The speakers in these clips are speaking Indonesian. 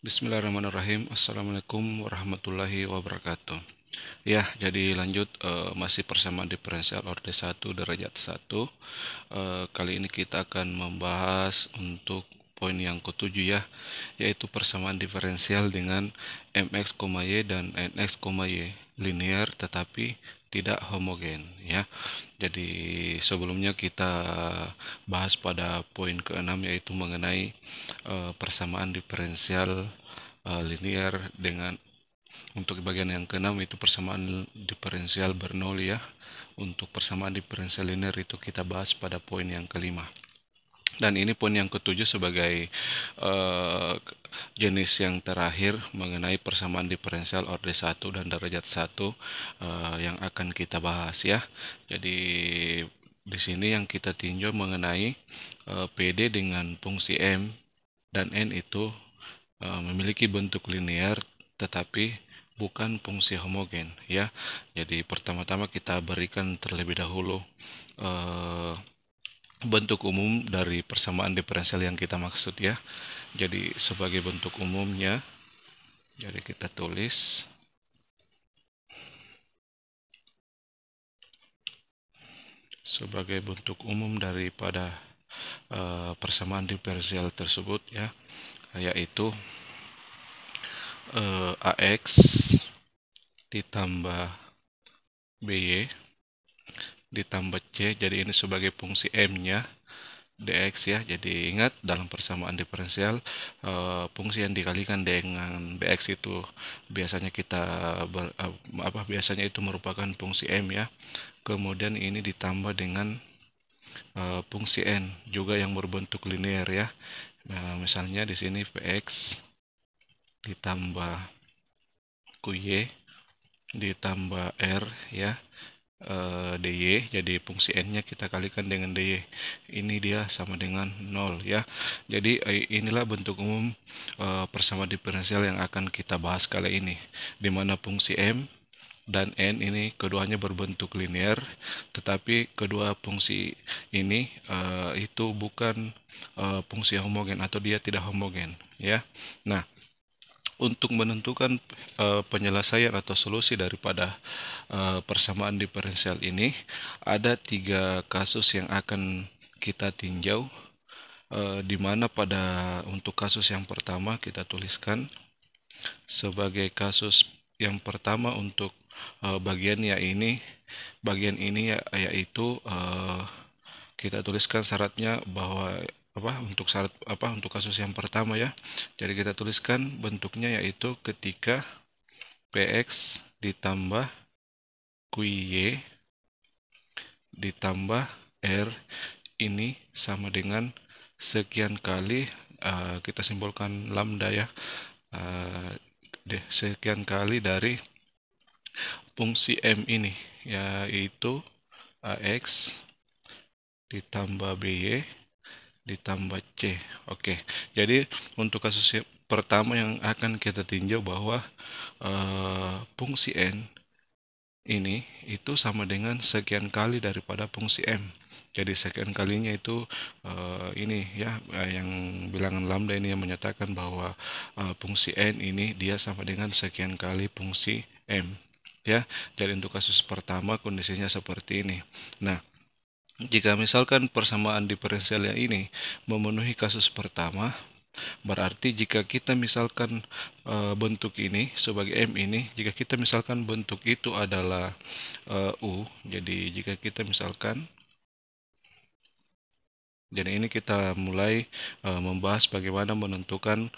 Bismillahirrahmanirrahim. Assalamualaikum warahmatullahi wabarakatuh. Ya, jadi lanjut masih persamaan diferensial orde 1 derajat 1. Kali ini kita akan membahas untuk poin yang ketujuh ya, yaitu persamaan diferensial dengan mx, y dan nx, y linear tetapi tidak homogen ya. Jadi sebelumnya kita bahas pada poin ke-6 yaitu mengenai persamaan diferensial linear dengan untuk bagian yang keenam itu persamaan diferensial Bernoulli ya. Untuk persamaan diferensial linear itu kita bahas pada poin yang kelima. Dan ini poin yang ketujuh sebagai jenis yang terakhir mengenai persamaan diferensial orde 1 dan derajat 1 yang akan kita bahas ya. Jadi di sini yang kita tinjau mengenai PD dengan fungsi M dan N itu memiliki bentuk linear tetapi bukan fungsi homogen ya. Jadi pertama-tama kita berikan terlebih dahulu bentuk umum dari persamaan diferensial yang kita maksud ya. Jadi sebagai bentuk umumnya, jadi kita tulis sebagai bentuk umum daripada persamaan diferensial tersebut ya, yaitu AX ditambah BY ditambah C. Jadi ini sebagai fungsi M-nya dx ya. Jadi ingat dalam persamaan diferensial fungsi yang dikalikan dengan dx itu biasanya biasanya itu merupakan fungsi M ya. Kemudian ini ditambah dengan fungsi N juga yang berbentuk linear ya. Nah, misalnya di sini Vx ditambah Qy ditambah R ya, dy, jadi fungsi n-nya kita kalikan dengan dy, ini dia sama dengan 0 ya. Jadi inilah bentuk umum persamaan diferensial yang akan kita bahas kali ini, dimana fungsi m dan n ini keduanya berbentuk linear, tetapi kedua fungsi ini itu bukan fungsi homogen atau dia tidak homogen ya. Nah, untuk menentukan penyelesaian atau solusi daripada persamaan diferensial ini, ada 3 kasus yang akan kita tinjau, di mana untuk kasus yang pertama kita tuliskan sebagai kasus yang pertama untuk bagian ini yaitu kita tuliskan syaratnya bahwa untuk kasus yang pertama ya. Jadi kita tuliskan bentuknya yaitu ketika Px ditambah Qy ditambah R ini sama dengan sekian kali kita simbolkan lambda ya, sekian kali dari fungsi M ini yaitu AX ditambah BY ditambah C. Oke, jadi untuk kasus pertama yang akan kita tinjau bahwa fungsi N ini itu sama dengan sekian kali daripada fungsi M. Jadi sekian kalinya itu ini ya, yang bilangan lambda ini yang menyatakan bahwa fungsi N ini dia sama dengan sekian kali fungsi M ya. Jadi untuk kasus pertama kondisinya seperti ini. Nah, jika misalkan persamaan diferensial yang ini memenuhi kasus pertama, berarti jika kita misalkan bentuk ini sebagai M ini, jika kita misalkan bentuk itu adalah U, jadi jika kita misalkan, jadi ini kita mulai membahas bagaimana menentukan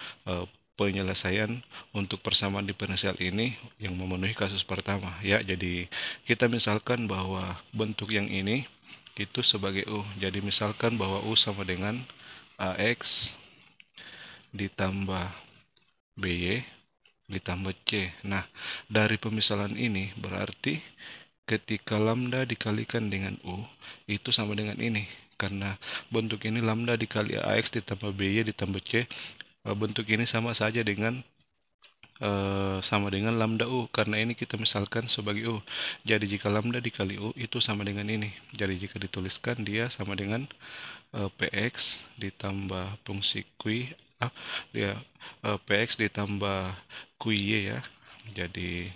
penyelesaian untuk persamaan diferensial ini yang memenuhi kasus pertama ya. Jadi kita misalkan bahwa bentuk yang ini itu sebagai U. Jadi misalkan bahwa U sama dengan AX ditambah BY ditambah C. Nah, dari pemisalan ini berarti ketika lambda dikalikan dengan U itu sama dengan ini. Karena bentuk ini lambda dikali AX ditambah BY ditambah C, bentuk ini sama saja dengan lambda U, karena ini kita misalkan sebagai U. Jadi jika lambda dikali U itu sama dengan ini. Jadi jika dituliskan dia sama dengan Px ditambah fungsi Q dia PX ditambah QY ya, jadi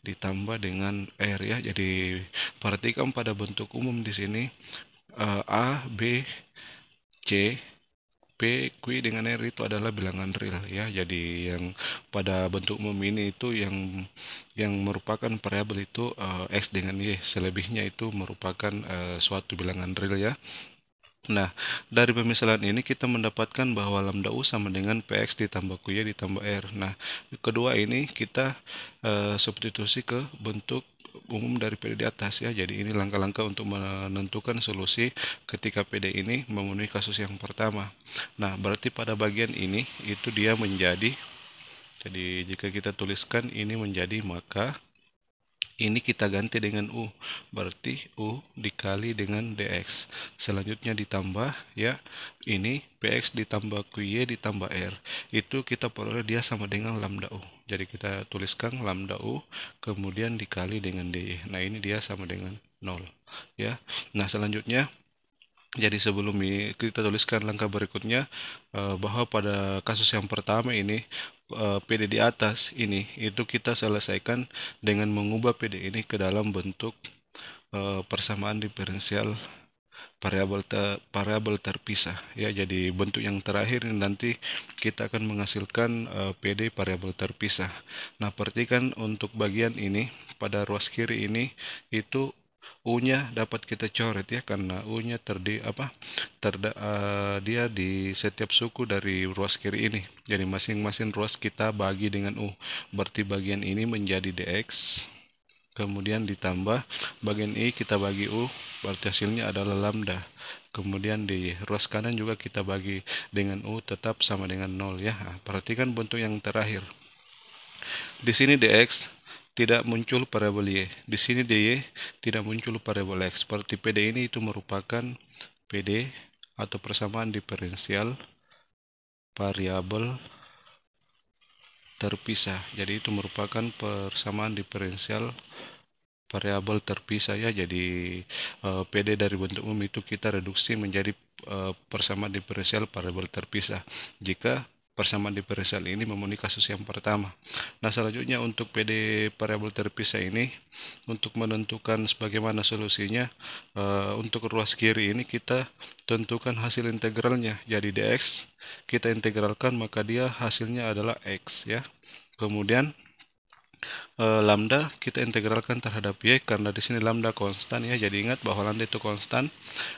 ditambah dengan R ya. Jadi perhatikan pada bentuk umum di sini A, B, C, P, Q dengan R itu adalah bilangan real ya. Jadi yang pada bentuk umum ini itu yang merupakan variabel itu X dengan Y. Selebihnya itu merupakan suatu bilangan real ya. Nah, dari pemisalan ini kita mendapatkan bahwa lambda U sama dengan PX ditambah QY ditambah R. Nah, kedua ini kita substitusi ke bentuk umum dari PD di atas ya. Jadi ini langkah-langkah untuk menentukan solusi ketika PD ini memenuhi kasus yang pertama. Nah, berarti pada bagian ini itu dia menjadi, jadi jika kita tuliskan ini menjadi, maka ini kita ganti dengan U, berarti U dikali dengan DX. Selanjutnya ditambah ya, ini PX ditambah QY ditambah R. Itu kita peroleh dia sama dengan lambda U. Jadi kita tuliskan lambda U, kemudian dikali dengan DY. Nah ini dia sama dengan 0 ya. Nah selanjutnya, jadi sebelum kita tuliskan langkah berikutnya, bahwa pada kasus yang pertama ini PD di atas ini itu kita selesaikan dengan mengubah PD ini ke dalam bentuk persamaan diferensial variabel terpisah ya. Jadi bentuk yang terakhir ini nanti kita akan menghasilkan PD variabel terpisah. Nah perhatikan untuk bagian ini pada ruas kiri ini itu U-nya dapat kita coret ya, karena U-nya dia di setiap suku dari ruas kiri ini. Jadi masing-masing ruas kita bagi dengan U. Berarti bagian ini menjadi DX. Kemudian ditambah bagian I kita bagi U, berarti hasilnya adalah lambda. Kemudian di ruas kanan juga kita bagi dengan U, tetap sama dengan 0 ya. Nah, perhatikan bentuk yang terakhir. Di sini DX tidak muncul variabel Y. Di sini DY tidak muncul variabel X. Seperti PD ini itu merupakan PD atau persamaan diferensial variabel terpisah. Jadi itu merupakan persamaan diferensial variabel terpisah ya. Jadi PD dari bentuk umum itu kita reduksi menjadi persamaan diferensial variabel terpisah jika persamaan diferensial ini memenuhi kasus yang pertama. Nah selanjutnya untuk PD variabel terpisah ini, untuk menentukan bagaimana solusinya, untuk ruas kiri ini kita tentukan hasil integralnya. Jadi dx kita integralkan, maka dia hasilnya adalah x ya. Kemudian lambda kita integralkan terhadap y, karena di sini lambda konstan ya. Jadi ingat bahwa lambda itu konstan.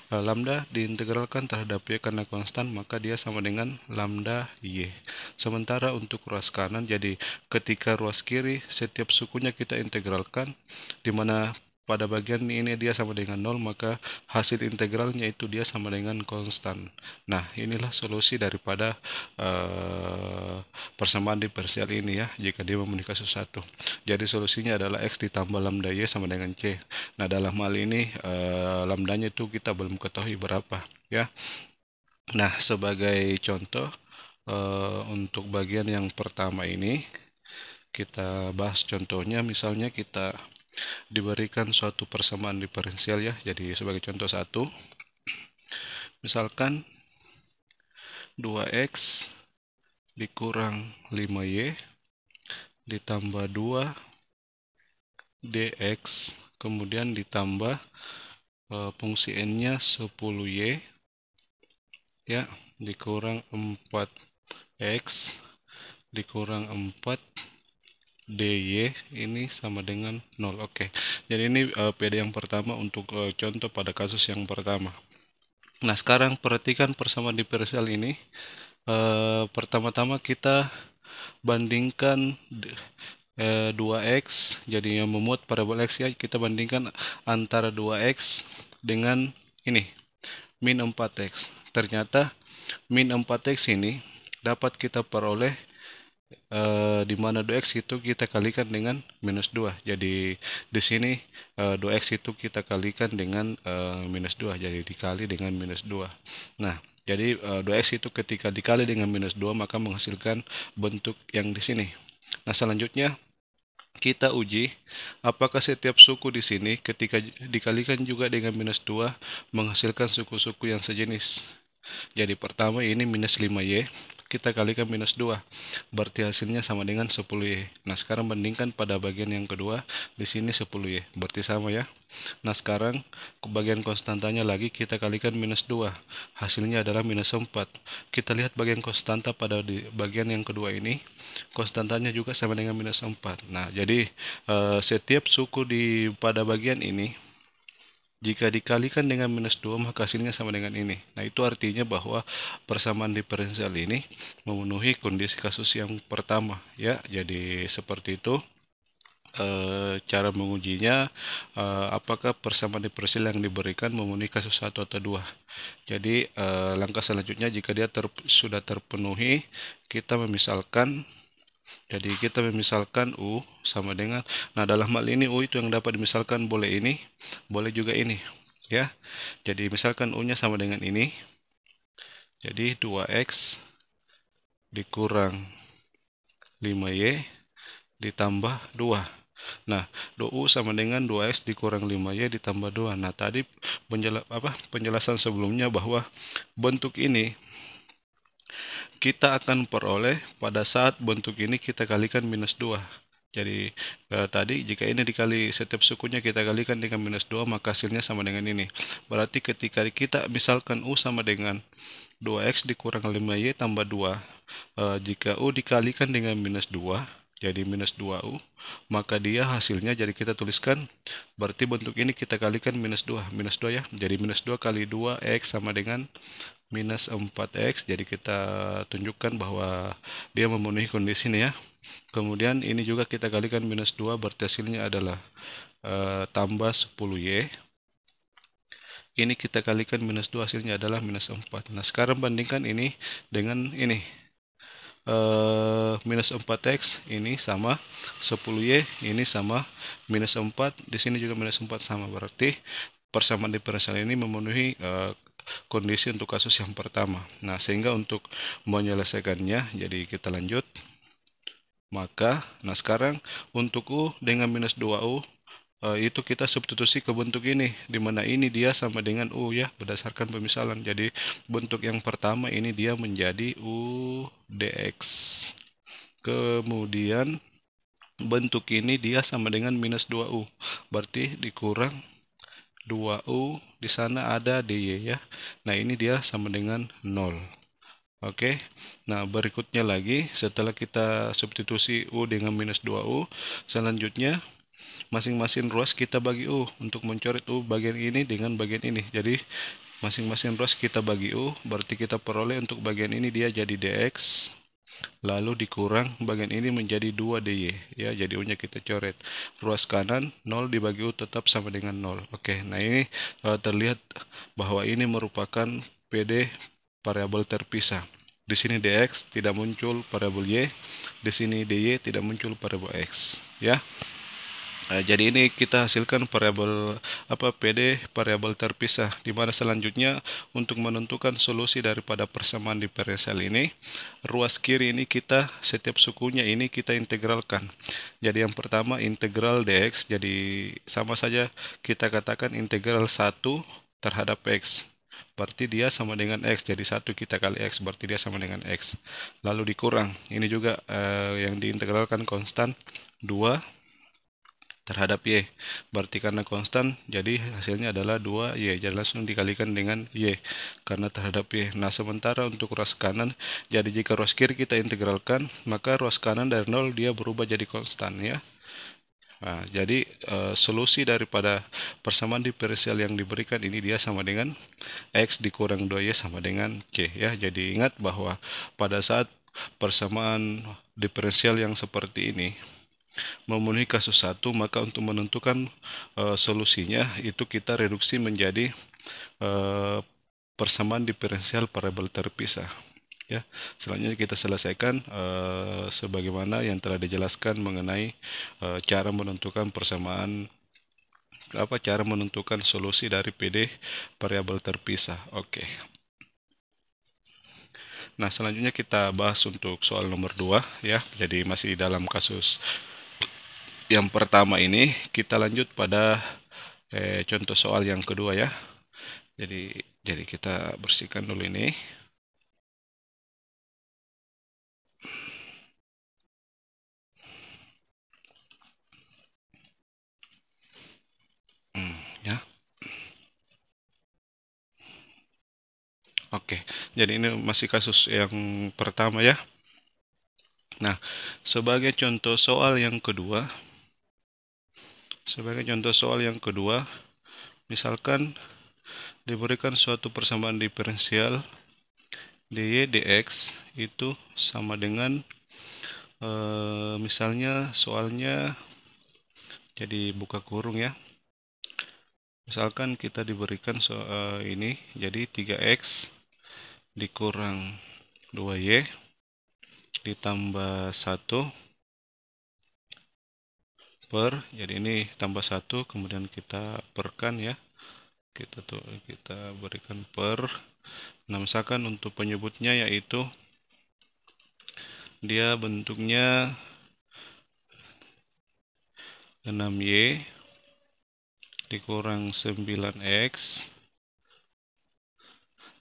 Lambda diintegralkan terhadap y karena konstan, maka dia sama dengan lambda y. Sementara untuk ruas kanan, jadi ketika ruas kiri setiap sukunya kita integralkan, di mana pada bagian ini dia sama dengan 0, maka hasil integralnya itu dia sama dengan konstan. Nah inilah solusi daripada persamaan diferensial ini ya, jika dia memenuhi kasus 1. Jadi solusinya adalah X ditambah lambda Y sama dengan C. Nah dalam hal ini lambdanya itu kita belum ketahui berapa ya. Nah sebagai contoh untuk bagian yang pertama ini kita bahas contohnya. Misalnya kita diberikan suatu persamaan diferensial ya. Jadi sebagai contoh 1, misalkan 2x dikurang 5y ditambah 2 dx, kemudian ditambah fungsi n-nya 10y ya, dikurang 4x dikurang 4 dy, ini sama dengan 0. Oke. Jadi ini PD yang pertama untuk contoh pada kasus yang pertama. Nah sekarang perhatikan persamaan diferensial ini. Pertama-tama kita bandingkan 2x, jadi yang memuat variabel x ya, kita bandingkan antara 2x dengan ini min 4x. Ternyata min 4x ini dapat kita peroleh di mana 2x itu kita kalikan dengan minus 2. Jadi di sini 2x itu kita kalikan dengan minus 2, jadi dikali dengan minus 2. Nah jadi 2x itu ketika dikali dengan minus 2 maka menghasilkan bentuk yang di sini. Nah selanjutnya kita uji apakah setiap suku di sini ketika dikalikan juga dengan minus 2 menghasilkan suku-suku yang sejenis. Jadi pertama ini minus 5y, kita kalikan minus 2. Berarti hasilnya sama dengan 10Y. Nah, sekarang bandingkan pada bagian yang kedua. Di sini 10Y. Berarti sama ya. Nah, sekarang ke bagian konstantanya lagi kita kalikan minus 2. Hasilnya adalah minus 4. Kita lihat bagian konstanta pada di bagian yang kedua ini. Konstantanya juga sama dengan minus 4. Nah, jadi setiap suku pada bagian ini jika dikalikan dengan minus 2, maka hasilnya sama dengan ini. Nah, itu artinya bahwa persamaan diferensial ini memenuhi kondisi kasus yang pertama. Ya, jadi seperti itu. Cara mengujinya, apakah persamaan diferensial yang diberikan memenuhi kasus 1 atau 2. Jadi, langkah selanjutnya jika dia sudah terpenuhi, kita memisalkan. Jadi kita memisalkan U sama dengan, nah dalam hal ini U itu yang dapat dimisalkan boleh ini, boleh juga ini, ya. Jadi misalkan U-nya sama dengan ini, jadi 2X dikurang 5Y ditambah 2. Nah, U sama dengan 2X dikurang 5Y ditambah 2. Nah, tadi penjelasan sebelumnya bahwa bentuk ini kita akan peroleh pada saat bentuk ini kita kalikan minus 2. Jadi tadi jika ini dikali setiap sukunya kita kalikan dengan minus 2, maka hasilnya sama dengan ini. Berarti ketika kita misalkan U sama dengan 2X dikurang 5Y tambah 2. Jika U dikalikan dengan minus 2, jadi minus 2U, maka dia hasilnya, jadi kita tuliskan, berarti bentuk ini kita kalikan minus 2 ya. Jadi minus 2 kali 2X sama dengan minus 4X. Jadi kita tunjukkan bahwa dia memenuhi kondisi ini ya. Kemudian ini juga kita kalikan minus 2, berarti hasilnya adalah tambah 10Y. Ini kita kalikan minus 2, hasilnya adalah minus 4. Nah, sekarang bandingkan ini dengan ini. Minus 4X ini sama 10Y, ini sama minus 4. Di sini juga minus 4 sama. Berarti persamaan diferensial ini memenuhi kondisi untuk kasus yang pertama. Nah, sehingga untuk menyelesaikannya, jadi kita lanjut. Maka, nah sekarang untuk U dengan minus 2U, itu kita substitusi ke bentuk ini, di mana ini dia sama dengan U ya, berdasarkan pemisalan. Jadi bentuk yang pertama ini dia menjadi U dx. Kemudian bentuk ini dia sama dengan minus 2U. Berarti dikurang 2U, di sana ada dy ya. Nah, ini dia sama dengan 0. Oke. Nah, berikutnya lagi setelah kita substitusi U dengan minus 2U, selanjutnya masing-masing ruas kita bagi U untuk mencoret U bagian ini dengan bagian ini. Jadi masing-masing ruas kita bagi U, berarti kita peroleh untuk bagian ini dia jadi dx, lalu dikurang bagian ini menjadi 2 dy ya. Jadi U-nya kita coret. Ruas kanan 0 dibagi U tetap sama dengan 0. Oke. Nah, ini terlihat bahwa ini merupakan PD variabel terpisah. Di sini dx tidak muncul variabel y, di sini dy tidak muncul variabel x ya. Jadi ini kita hasilkan variabel PD variabel terpisah, di mana selanjutnya untuk menentukan solusi daripada persamaan diferensial ini, ruas kiri ini kita setiap sukunya ini kita integralkan. Jadi yang pertama integral dx, jadi sama saja kita katakan integral 1 terhadap x. Berarti dia sama dengan x, jadi 1 kita kali x, berarti dia sama dengan x. Lalu dikurang, ini juga yang diintegralkan konstan 2 terhadap y. Berarti karena konstan, jadi hasilnya adalah 2y. Jadi langsung dikalikan dengan y karena terhadap y. Nah, sementara untuk ruas kanan, jadi jika ruas kiri kita integralkan, maka ruas kanan dari 0 dia berubah jadi konstan ya. Nah, jadi solusi daripada persamaan diferensial yang diberikan ini dia sama dengan x dikurang 2y sama dengan c ya. Jadi ingat bahwa pada saat persamaan diferensial yang seperti ini memenuhi kasus 1, maka untuk menentukan solusinya itu kita reduksi menjadi persamaan diferensial variabel terpisah ya. Selanjutnya kita selesaikan sebagaimana yang telah dijelaskan mengenai cara menentukan persamaan cara menentukan solusi dari PD variabel terpisah. Oke. Nah, selanjutnya kita bahas untuk soal nomor 2 ya. Jadi masih dalam kasus yang pertama ini, kita lanjut pada contoh soal yang kedua ya. Jadi kita bersihkan dulu ini. Oke, jadi ini masih kasus yang pertama ya. Nah, sebagai contoh soal yang kedua, misalkan diberikan suatu persamaan diferensial dy dx itu sama dengan misalnya soalnya jadi buka kurung ya. Misalkan kita diberikan ini jadi 3x dikurang 2y ditambah 1 per, jadi ini tambah 1 kemudian kita perkan ya. Kita berikan per. Nah, misalkan untuk penyebutnya yaitu dia bentuknya 6y dikurang 9x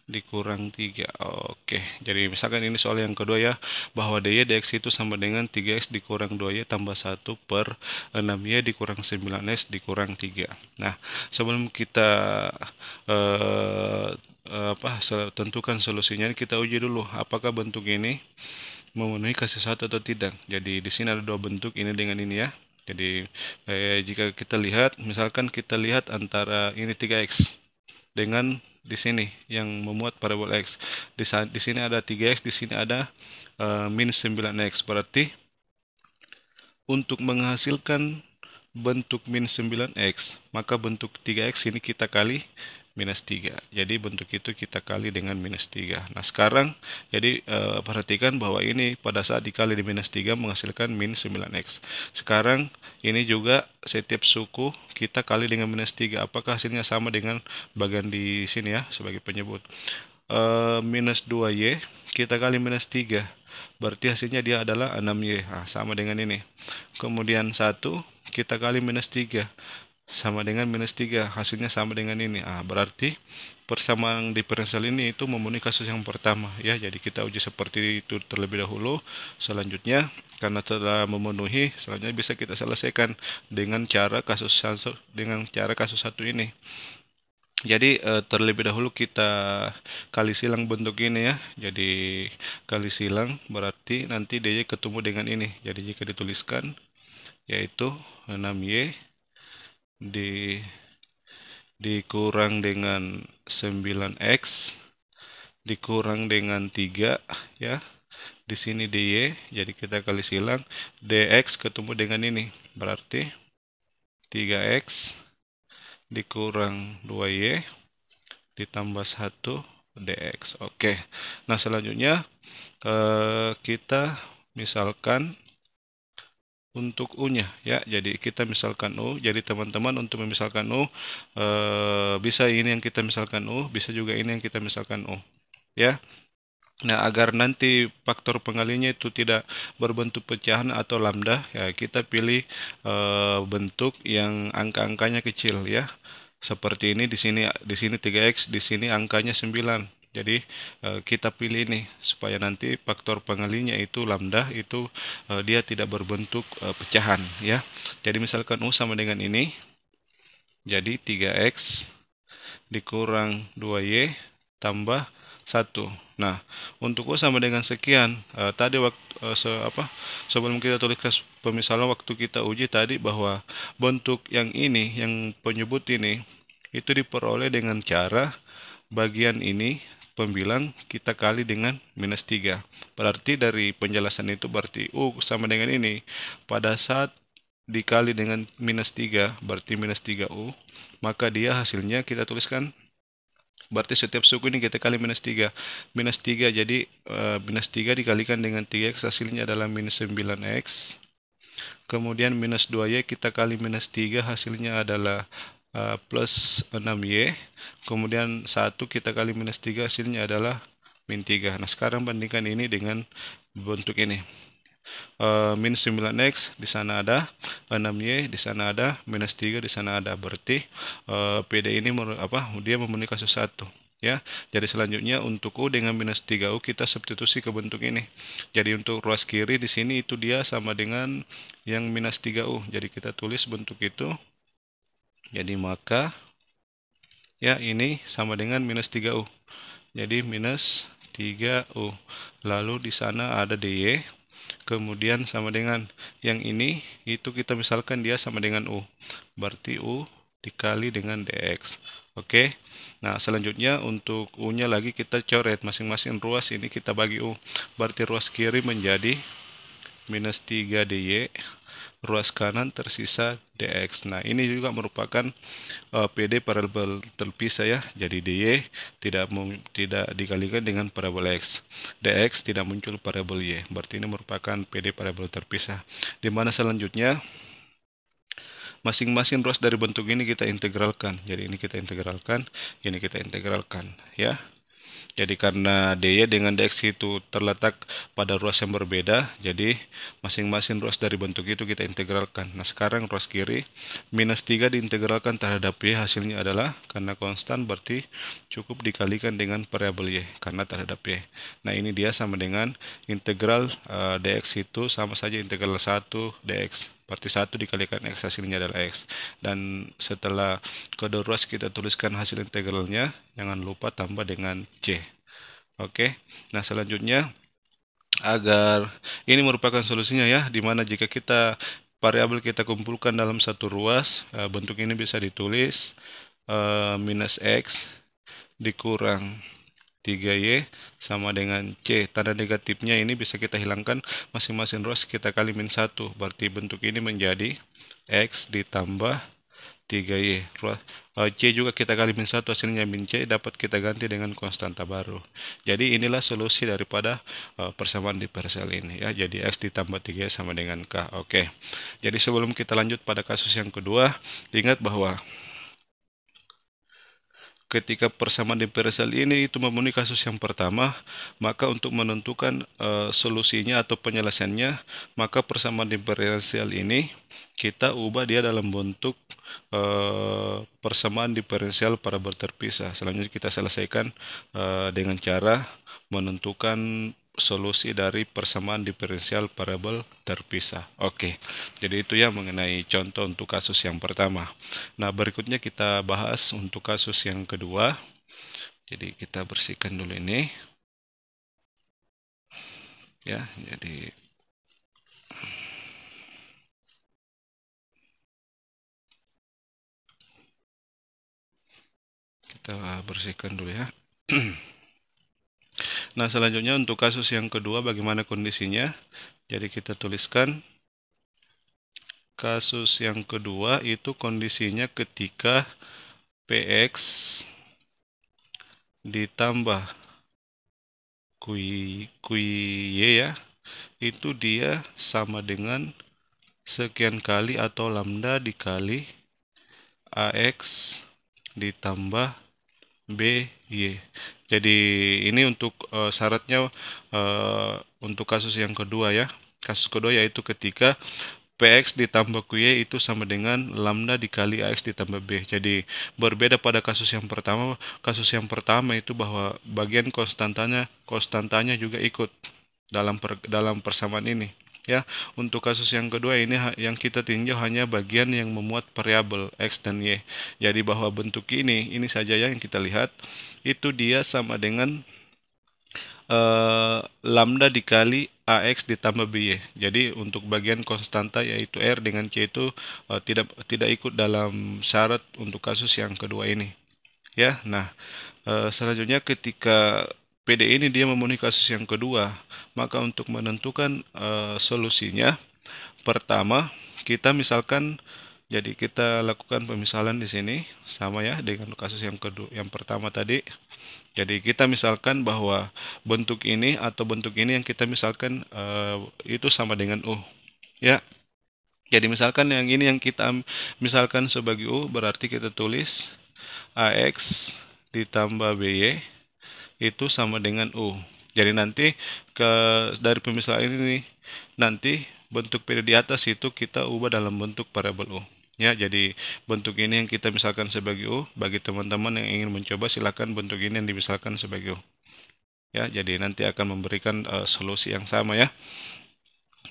dikurang 3. Oke, jadi misalkan ini soal yang kedua ya, bahwa dy dx itu sama dengan 3x dikurang 2y tambah 1 per 6y dikurang 9x dikurang 3. Nah, sebelum kita tentukan solusinya, kita uji dulu apakah bentuk ini memenuhi kasih satu atau tidak. Jadi di sini ada dua bentuk, ini dengan ini ya. Jadi jika kita lihat, misalkan kita lihat antara ini 3x dengan di sini yang memuat parabol x. Di sini ada 3x, di sini ada min 9x. Berarti untuk menghasilkan bentuk min 9x, maka bentuk 3x ini kita kali minus 3. Jadi bentuk itu kita kali dengan minus 3. Nah, sekarang jadi perhatikan bahwa ini pada saat dikali di minus 3 menghasilkan min 9x. Sekarang ini juga setiap suku kita kali dengan minus 3. Apakah hasilnya sama dengan bagian di sini ya sebagai penyebut? Minus 2y kita kali minus 3. Berarti hasilnya dia adalah 6y. Nah, sama dengan ini. Kemudian 1 kita kali minus 3 sama dengan minus 3, hasilnya sama dengan ini. Berarti persamaan diferensial ini itu memenuhi kasus yang pertama ya. Jadi kita uji seperti itu terlebih dahulu. Selanjutnya karena telah memenuhi, selanjutnya bisa kita selesaikan dengan cara kasus satu ini. Jadi terlebih dahulu kita kali silang bentuk ini ya. Jadi kali silang berarti nanti dy ketemu dengan ini. Jadi jika dituliskan yaitu 6y dikurang dengan 9x dikurang dengan 3 ya. Di sini dy, jadi kita kali silang dx ketemu dengan ini. Berarti 3x dikurang 2y ditambah 1 dx. Oke. Nah, selanjutnya kita misalkan untuk U-nya ya. Jadi kita misalkan U. Jadi teman-teman untuk memisalkan U bisa ini yang kita misalkan U, bisa juga ini yang kita misalkan U ya. Nah, agar nanti faktor pengalinya itu tidak berbentuk pecahan atau lambda ya, kita pilih bentuk yang angka-angkanya kecil ya. Seperti ini di sini 3x, di sini angkanya 9. Jadi kita pilih ini supaya nanti faktor pengalinya itu lambda itu dia tidak berbentuk pecahan ya. Jadi misalkan U sama dengan ini. Jadi 3x dikurang 2y tambah 1. Nah, untuk U sama dengan sekian. Tadi sebelum kita tuliskan pemisalan waktu kita uji tadi bahwa bentuk yang ini, yang penyebut ini itu diperoleh dengan cara bagian ini pembilang kita kali dengan minus 3. Berarti dari penjelasan itu berarti U sama dengan ini. Pada saat dikali dengan minus 3, berarti minus 3U. Maka dia hasilnya kita tuliskan. Berarti setiap suku ini kita kali minus 3. Minus 3, jadi minus 3 dikalikan dengan 3x hasilnya adalah minus 9x. Kemudian minus 2y kita kali minus 3 hasilnya adalah plus 6y. Kemudian 1 kita kali minus 3 hasilnya adalah min 3. Nah, sekarang bandingkan ini dengan bentuk ini. Min 9x di sana ada, 6y di sana ada, minus 3 di sana ada. Berarti PD ini dia memenuhi kasus 1 ya. Jadi selanjutnya untuk U dengan minus 3U kita substitusi ke bentuk ini. Jadi untuk ruas kiri di sini itu dia sama dengan yang minus 3U. Jadi kita tulis bentuk itu. Jadi maka ya ini sama dengan minus 3U. Jadi minus 3U. Lalu di sana ada DY. Kemudian sama dengan yang ini, itu kita misalkan dia sama dengan U. Berarti U dikali dengan DX. Oke. Nah, selanjutnya untuk U-nya lagi kita coret. Masing-masing ruas ini kita bagi U. Berarti ruas kiri menjadi minus 3 DY. Ruas kanan tersisa DX. Nah, ini juga merupakan PD parabol terpisah ya. Jadi DY tidak dikalikan dengan parabol X. DX tidak muncul parabol Y. Berarti ini merupakan PD parabol terpisah. Di mana selanjutnya masing-masing ruas dari bentuk ini kita integralkan. Jadi ini kita integralkan, ini kita integralkan ya. Jadi karena DY dengan DX itu terletak pada ruas yang berbeda, jadi masing-masing ruas dari bentuk itu kita integralkan. Nah, sekarang ruas kiri, minus 3 diintegralkan terhadap Y, hasilnya adalah, karena konstan berarti cukup dikalikan dengan variabel Y, karena terhadap Y. Nah, ini dia sama dengan integral DX itu sama saja integral 1 DX. Berarti 1 dikalikan X, hasilnya adalah X. Dan setelah kedua ruas kita tuliskan hasil integralnya, jangan lupa tambah dengan C. Oke, nah selanjutnya agar ini merupakan solusinya ya, dimana jika kita variabel kita kumpulkan dalam satu ruas, bentuk ini bisa ditulis minus X dikurang 3Y sama dengan C. Tanda negatifnya ini bisa kita hilangkan, masing-masing ruas kita kali min 1. Berarti bentuk ini menjadi X ditambah 3Y. C juga kita kali min 1, hasilnya min C, dapat kita ganti dengan konstanta baru. Jadi inilah solusi daripada persamaan diferensial ini ya. Jadi X ditambah 3Y sama dengan K. Oke. Jadi sebelum kita lanjut pada kasus yang kedua, ingat bahwa ketika persamaan diferensial ini itu memenuhi kasus yang pertama, maka untuk menentukan solusinya atau penyelesaiannya, maka persamaan diferensial ini kita ubah dia dalam bentuk persamaan diferensial parabol terpisah. Selanjutnya kita selesaikan dengan cara menentukan solusi dari persamaan diferensial parabol terpisah. Oke, jadi itu ya mengenai contoh untuk kasus yang pertama. Nah, berikutnya kita bahas untuk kasus yang kedua. Jadi kita bersihkan dulu ini. Ya, jadi kita bersihkan dulu ya. Nah, selanjutnya untuk kasus yang kedua bagaimana kondisinya? Jadi kita tuliskan kasus yang kedua itu kondisinya ketika PX ditambah QY ya, itu dia sama dengan sekian kali atau lambda dikali AX ditambah BY. Jadi ini untuk syaratnya untuk kasus yang kedua ya. Kasus kedua yaitu ketika PX ditambah QY itu sama dengan lambda dikali AX ditambah B. Jadi berbeda pada kasus yang pertama. Kasus yang pertama itu bahwa bagian konstantanya juga ikut dalam persamaan ini. Ya, untuk kasus yang kedua ini yang kita tinjau hanya bagian yang memuat variabel X dan Y. Jadi bahwa bentuk ini saja yang kita lihat, itu dia sama dengan lambda dikali AX ditambah BY. Jadi untuk bagian konstanta yaitu R dengan C itu tidak ikut dalam syarat untuk kasus yang kedua ini. Ya, nah selanjutnya ketika PD ini dia memenuhi kasus yang kedua, maka untuk menentukan solusinya, pertama kita misalkan, jadi kita lakukan pemisalan di sini sama ya dengan kasus yang kedua, yang pertama tadi. Jadi kita misalkan bahwa bentuk ini atau bentuk ini yang kita misalkan itu sama dengan U, ya. Jadi misalkan yang ini yang kita misalkan sebagai U, berarti kita tulis AX ditambah BY itu sama dengan U. Jadi nanti dari pemisahan ini nanti bentuk PD di atas itu kita ubah dalam bentuk parabol U. Ya, jadi bentuk ini yang kita misalkan sebagai U, bagi teman-teman yang ingin mencoba silakan bentuk ini yang dimisalkan sebagai U. Ya, jadi nanti akan memberikan solusi yang sama ya.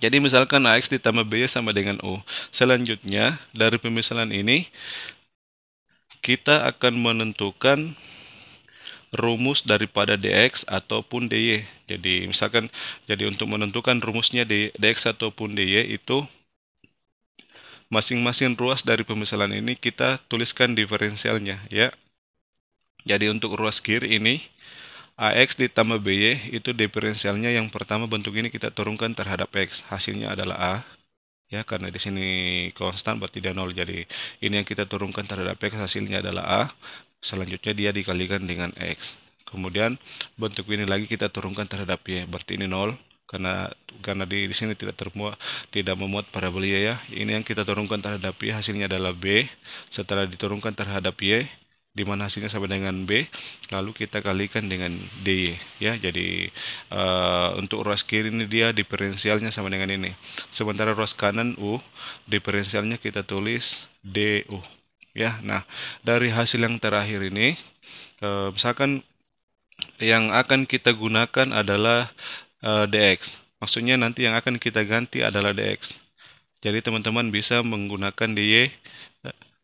Jadi misalkan AX ditambah BY sama dengan U. Selanjutnya dari pemisalan ini kita akan menentukan rumus daripada dx ataupun dy. Jadi misalkan, jadi untuk menentukan rumusnya dx ataupun dy itu masing-masing ruas dari pemisalan ini kita tuliskan diferensialnya ya. Jadi untuk ruas kiri ini AX ditambah BY itu diferensialnya yang pertama bentuk ini kita turunkan terhadap X. Hasilnya adalah A. Ya, karena di sini konstan berarti dia 0. Jadi ini yang kita turunkan terhadap X hasilnya adalah A. Selanjutnya dia dikalikan dengan X. Kemudian bentuk ini lagi kita turunkan terhadap Y. Berarti ini 0. Karena di sini tidak memuat parabol Y ya. Ini yang kita turunkan terhadap Y hasilnya adalah B. Setelah diturunkan terhadap Y, di mana hasilnya sama dengan B, lalu kita kalikan dengan DY ya. Jadi untuk ruas kiri ini dia diferensialnya sama dengan ini, sementara ruas kanan U diferensialnya kita tulis DU ya. Nah, dari hasil yang terakhir ini misalkan yang akan kita gunakan adalah dx, maksudnya nanti yang akan kita ganti adalah dx. Jadi teman-teman bisa menggunakan dy,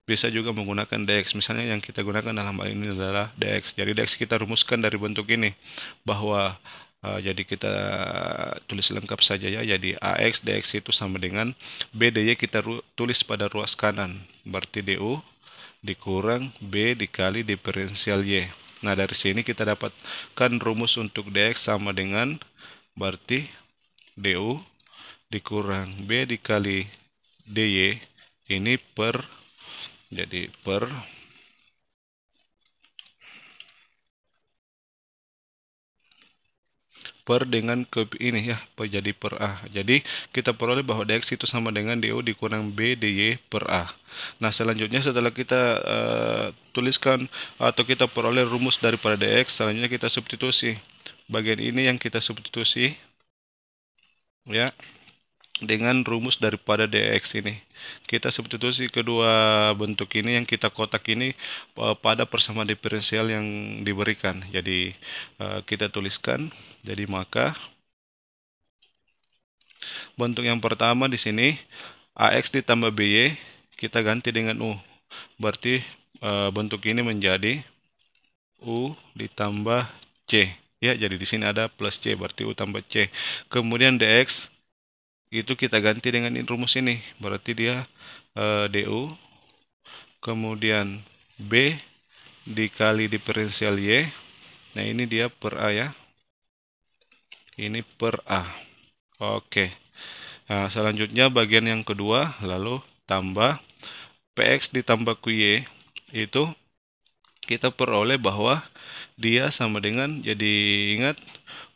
bisa juga menggunakan dx. Misalnya yang kita gunakan dalam hal ini adalah dx. Jadi dx kita rumuskan dari bentuk ini, bahwa jadi kita tulis lengkap saja ya. Jadi ax dx itu sama dengan b dy kita tulis pada ruas kanan. Berarti du dikurang b dikali diferensial y. Nah, dari sini kita dapatkan rumus untuk dx sama dengan berarti du dikurang b dikali dy ini per dengan ke ini ya, jadi per A. Jadi kita peroleh bahwa dx itu sama dengan du dikurang b dy per A. Nah, selanjutnya setelah kita tuliskan atau kita peroleh rumus daripada dx, selanjutnya kita substitusi. Bagian ini yang kita substitusi ya dengan rumus daripada dx ini. Kita substitusi kedua bentuk ini yang kita kotak ini pada persamaan diferensial yang diberikan. Jadi kita tuliskan. Jadi maka bentuk yang pertama di sini ax ditambah by kita ganti dengan u. Berarti bentuk ini menjadi u ditambah c. Ya, jadi di sini ada plus c, berarti u tambah c. Kemudian dx itu kita ganti dengan rumus ini, berarti dia du kemudian b dikali diferensial y. Nah, ini dia per a ya, ini per a. Oke. Nah, selanjutnya bagian yang kedua, lalu tambah px ditambah qy itu kita peroleh bahwa dia sama dengan, jadi ingat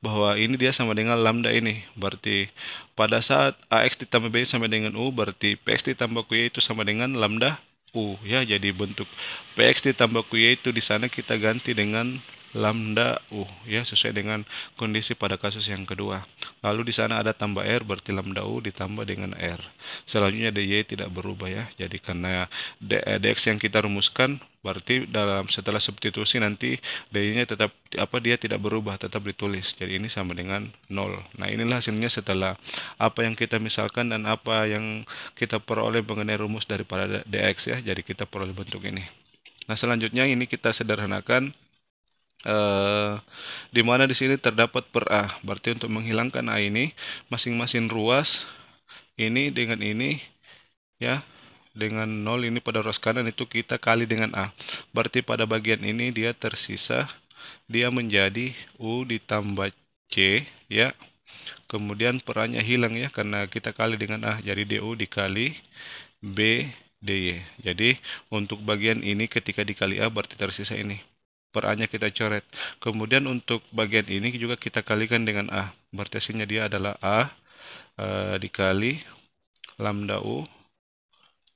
bahwa ini dia sama dengan lambda ini. Berarti pada saat ax ditambah b sama dengan u, berarti px ditambah qy itu sama dengan lambda u ya. Jadi bentuk px ditambah qy itu di sana kita ganti dengan lambda u ya, sesuai dengan kondisi pada kasus yang kedua. Lalu di sana ada tambah r, berarti lambda u ditambah dengan r. Selanjutnya dy tidak berubah ya. Jadi karena dx yang kita rumuskan, berarti setelah substitusi nanti dy-nya tetap dia tidak berubah, tetap ditulis. Jadi ini sama dengan 0. Nah, inilah hasilnya setelah apa yang kita misalkan dan apa yang kita peroleh mengenai rumus daripada dx ya. Jadi kita peroleh bentuk ini. Nah, selanjutnya ini kita sederhanakan, di mana di sini terdapat per A. Berarti untuk menghilangkan A ini, masing-masing ruas ini dengan ini ya, dengan 0 ini pada ruas kanan itu kita kali dengan A. Berarti pada bagian ini dia tersisa, dia menjadi U ditambah C ya. Kemudian per A-nya hilang ya, karena kita kali dengan A. Jadi DU dikali B dy. Jadi untuk bagian ini ketika dikali A berarti tersisa ini. Per A-nya kita coret. Kemudian untuk bagian ini juga kita kalikan dengan A. Berarti hasilnya dia adalah A dikali lambda U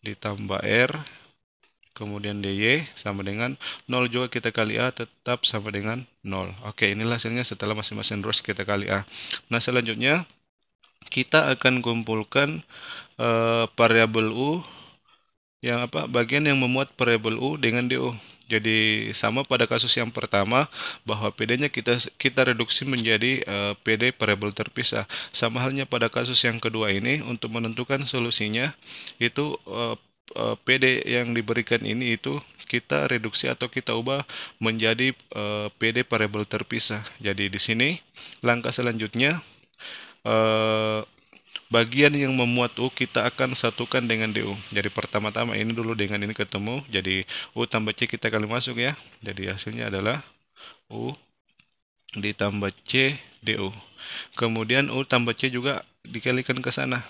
ditambah R, kemudian dy sama dengan 0 juga kita kali A, tetap sama dengan 0. Oke, inilah hasilnya setelah masing-masing ruas kita kali A. Nah, selanjutnya kita akan kumpulkan variabel U yang bagian yang memuat variabel U dengan du. Jadi sama pada kasus yang pertama, bahwa PD-nya kita reduksi menjadi PD variabel terpisah. Sama halnya pada kasus yang kedua ini, untuk menentukan solusinya itu PD yang diberikan ini itu kita reduksi atau kita ubah menjadi PD variabel terpisah. Jadi di sini langkah selanjutnya bagian yang memuat U kita akan satukan dengan DU. Jadi pertama-tama ini dulu dengan ini ketemu. Jadi U tambah C kita kali masuk ya. Jadi hasilnya adalah U ditambah C DU. Kemudian U tambah C juga dikalikan ke sana.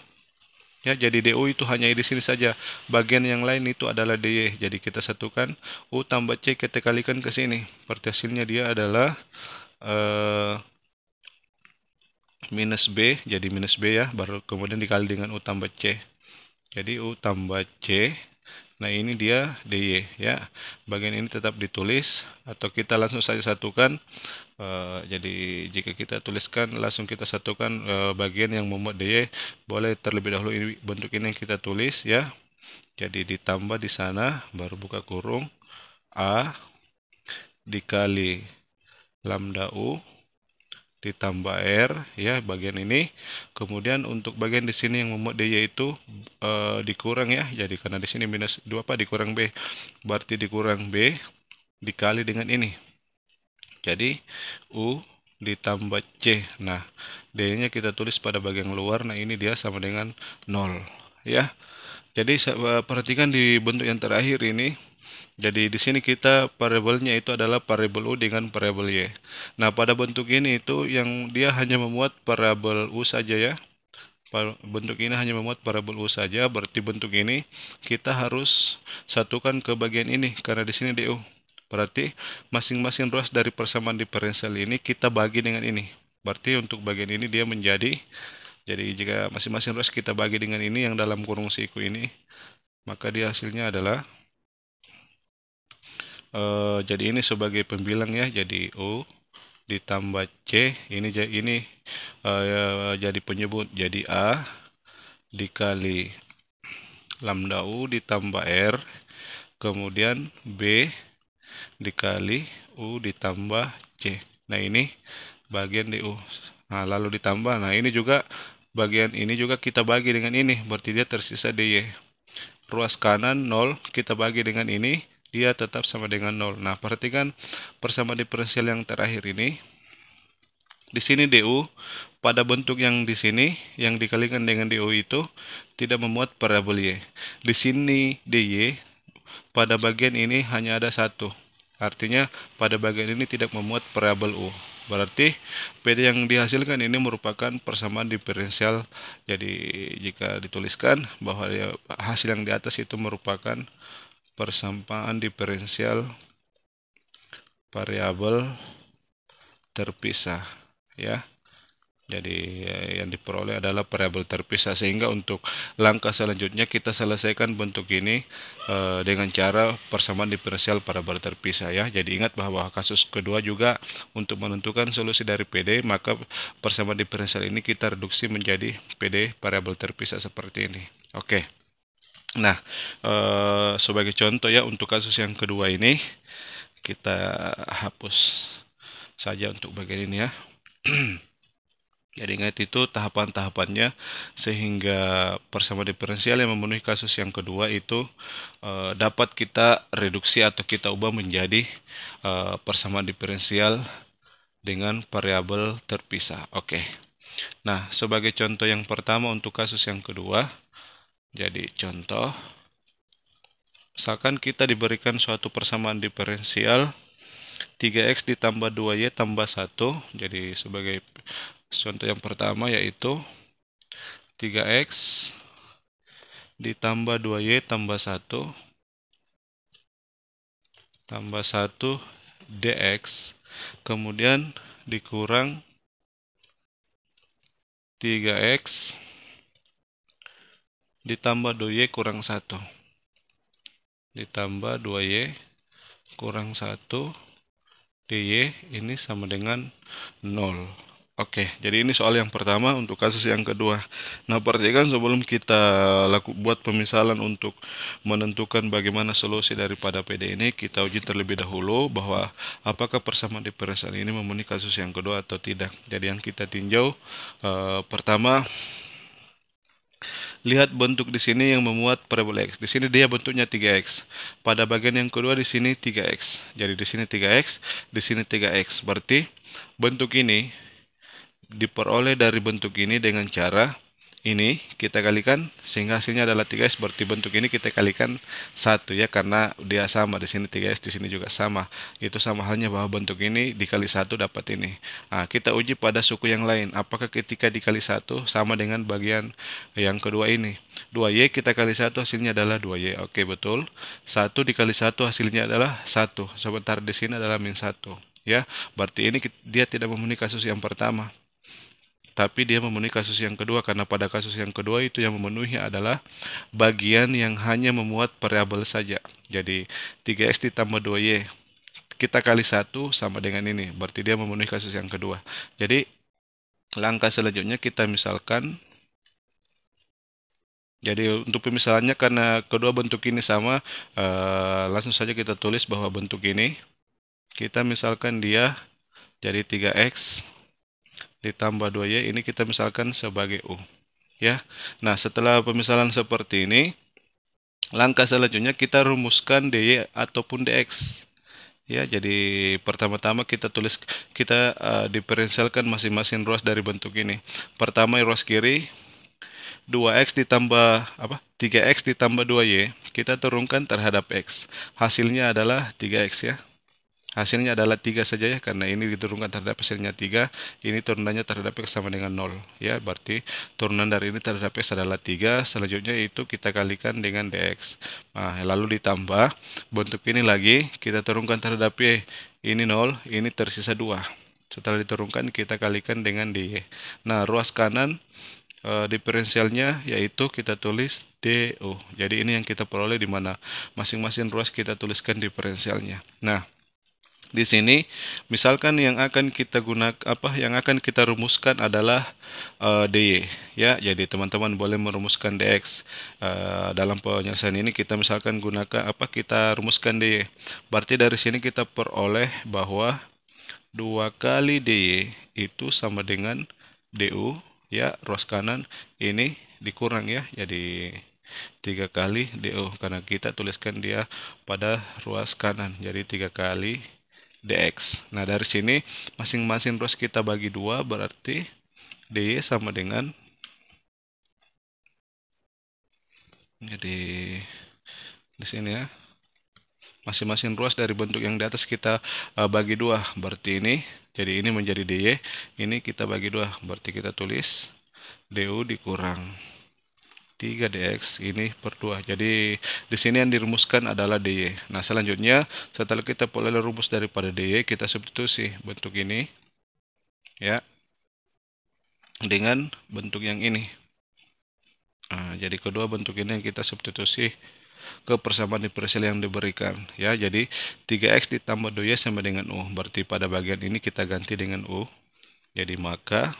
Ya, jadi DU itu hanya di sini saja. Bagian yang lain itu adalah DY. Jadi kita satukan U tambah C kita kalikan ke sini. Berarti hasilnya dia adalah minus B. Jadi minus B ya. Baru kemudian dikali dengan U tambah C. Jadi U tambah C. Nah ini dia DY ya. Bagian ini tetap ditulis atau kita langsung saja satukan. Jadi jika kita tuliskan langsung kita satukan bagian yang memuat DY, boleh terlebih dahulu ini bentuk ini yang kita tulis ya. Jadi ditambah di sana baru buka kurung A dikali lambda U ditambah R ya bagian ini. Kemudian untuk bagian di sini yang memuat DY itu dikurang ya. Jadi karena di sini minus 2 apa dikurang B. Berarti dikurang B dikali dengan ini. Jadi U ditambah C. Nah, D-nya kita tulis pada bagian luar. Nah, ini dia sama dengan 0 ya. Jadi perhatikan di bentuk yang terakhir ini. Jadi di sini kita variabelnya itu adalah variabel U dengan variabel Y. Nah, pada bentuk ini itu yang dia hanya memuat variabel U saja ya. Bentuk ini hanya memuat variabel U saja, berarti bentuk ini kita harus satukan ke bagian ini karena di sini DU. Berarti masing-masing ruas dari persamaan diferensial ini kita bagi dengan ini. Berarti untuk bagian ini dia menjadi, jadi jika masing-masing ruas kita bagi dengan ini yang dalam kurung siku ini, maka dia hasilnya adalah jadi ini sebagai pembilang ya. Jadi U ditambah C ini jadi penyebut. Jadi A dikali lambda U ditambah R, kemudian B dikali U ditambah C. Nah ini bagian DU. Nah lalu ditambah. Nah ini juga bagian ini juga kita bagi dengan ini. Berarti dia tersisa DY. Ruas kanan 0 kita bagi dengan ini, dia tetap sama dengan 0. Nah perhatikan persamaan diferensial yang terakhir ini. Di sini DU pada bentuk yang di sini yang dikalikan dengan DU itu tidak memuat variabel Y. Di sini DY pada bagian ini hanya ada satu. Artinya pada bagian ini tidak memuat variabel U. Berarti PD yang dihasilkan ini merupakan persamaan diferensial. Jadi jika dituliskan bahwa hasil yang di atas itu merupakan persamaan diferensial variabel terpisah ya. Jadi yang diperoleh adalah variabel terpisah, sehingga untuk langkah selanjutnya kita selesaikan bentuk ini dengan cara persamaan diferensial variabel terpisah ya. Jadi ingat bahwa kasus kedua juga untuk menentukan solusi dari PD, maka persamaan diferensial ini kita reduksi menjadi PD variabel terpisah seperti ini. Oke. Nah, sebagai contoh ya untuk kasus yang kedua ini kita hapus saja untuk bagian ini ya. Jadi ingat itu tahapan-tahapannya sehingga persamaan diferensial yang memenuhi kasus yang kedua itu dapat kita reduksi atau kita ubah menjadi persamaan diferensial dengan variabel terpisah. Oke. Nah, sebagai contoh yang pertama untuk kasus yang kedua, jadi contoh, misalkan kita diberikan suatu persamaan diferensial 3x ditambah 2y tambah 1. Jadi sebagai contoh yang pertama yaitu 3x ditambah 2y tambah 1 tambah 1 dx, kemudian dikurang 3x ditambah 2y kurang 1 ditambah 2y kurang 1 dy ini sama dengan 0. Oke, jadi ini soal yang pertama untuk kasus yang kedua. Nah, perhatikan sebelum kita buat pemisalan untuk menentukan bagaimana solusi daripada PD ini, kita uji terlebih dahulu bahwa apakah persamaan diferensial ini memenuhi kasus yang kedua atau tidak. Jadi yang kita tinjau pertama Lihat bentuk di sini yang memuat parabola X. Di sini dia bentuknya 3X. Pada bagian yang kedua di sini 3X. Jadi di sini 3X, di sini 3X. Berarti bentuk ini diperoleh dari bentuk ini dengan cara ini kita kalikan sehingga hasilnya adalah 3S. Berarti bentuk ini kita kalikan 1 ya, karena dia sama, di sini 3S, di sini juga sama. Itu sama halnya bahwa bentuk ini dikali 1 dapat ini. Nah, kita uji pada suku yang lain. Apakah ketika dikali 1 sama dengan bagian yang kedua ini? 2Y kita kali 1 hasilnya adalah 2Y. Oke, betul. 1 dikali 1 hasilnya adalah 1. Sebentar di sini adalah min 1 ya. Berarti ini dia tidak memenuhi kasus yang pertama, tapi dia memenuhi kasus yang kedua, karena pada kasus yang kedua itu yang memenuhi adalah bagian yang hanya memuat variabel saja. Jadi 3X ditambah 2Y kita kali 1 sama dengan ini, berarti dia memenuhi kasus yang kedua. Jadi langkah selanjutnya kita misalkan, jadi untuk pemisalannya karena kedua bentuk ini sama, langsung saja kita tulis bahwa bentuk ini kita misalkan dia jadi 3X ditambah 2Y, ini kita misalkan sebagai U ya. Nah, setelah pemisalan seperti ini, langkah selanjutnya kita rumuskan DY ataupun DX ya. Jadi pertama-tama kita diferensialkan masing-masing ruas dari bentuk ini. Pertama ruas kiri 2X ditambah 3X ditambah 2Y kita turunkan terhadap X, hasilnya adalah 3X ya. Hasilnya adalah 3 saja ya, karena ini diturunkan terhadap hasilnya 3, ini turunannya terhadap X sama dengan 0 ya. Berarti turunan dari ini terhadap X adalah 3. Selanjutnya itu kita kalikan dengan DX. Nah, lalu ditambah bentuk ini lagi kita turunkan terhadap Y, ini 0, ini tersisa 2. Setelah diturunkan kita kalikan dengan DY. Nah, ruas kanan diferensialnya yaitu kita tulis DO. Jadi ini yang kita peroleh, di mana masing-masing ruas kita tuliskan diferensialnya. Nah, di sini misalkan yang akan kita yang akan kita rumuskan adalah DY ya. Jadi teman-teman boleh merumuskan DX. Dalam penyelesaian ini kita misalkan kita rumuskan DY. Berarti dari sini kita peroleh bahwa 2 kali DY itu sama dengan DU ya, ruas kanan ini dikurang ya. Jadi 3 kali DO, karena kita tuliskan dia pada ruas kanan. Jadi 3 kali DX. Nah, dari sini masing-masing ruas kita bagi 2, berarti DY sama dengan, jadi di sini ya, masing-masing ruas dari bentuk yang di atas kita bagi 2, berarti ini, jadi ini menjadi DY, ini kita bagi 2, berarti kita tulis DU dikurang 3DX ini per 2. Jadi di sini yang dirumuskan adalah DY. Nah, selanjutnya setelah kita peroleh rumus daripada DY, kita substitusi bentuk ini ya dengan bentuk yang ini. Nah, jadi kedua bentuk ini yang kita substitusi ke persamaan diferensial yang diberikan ya. Jadi 3X ditambah 2Y sama dengan U. Berarti pada bagian ini kita ganti dengan U. Jadi maka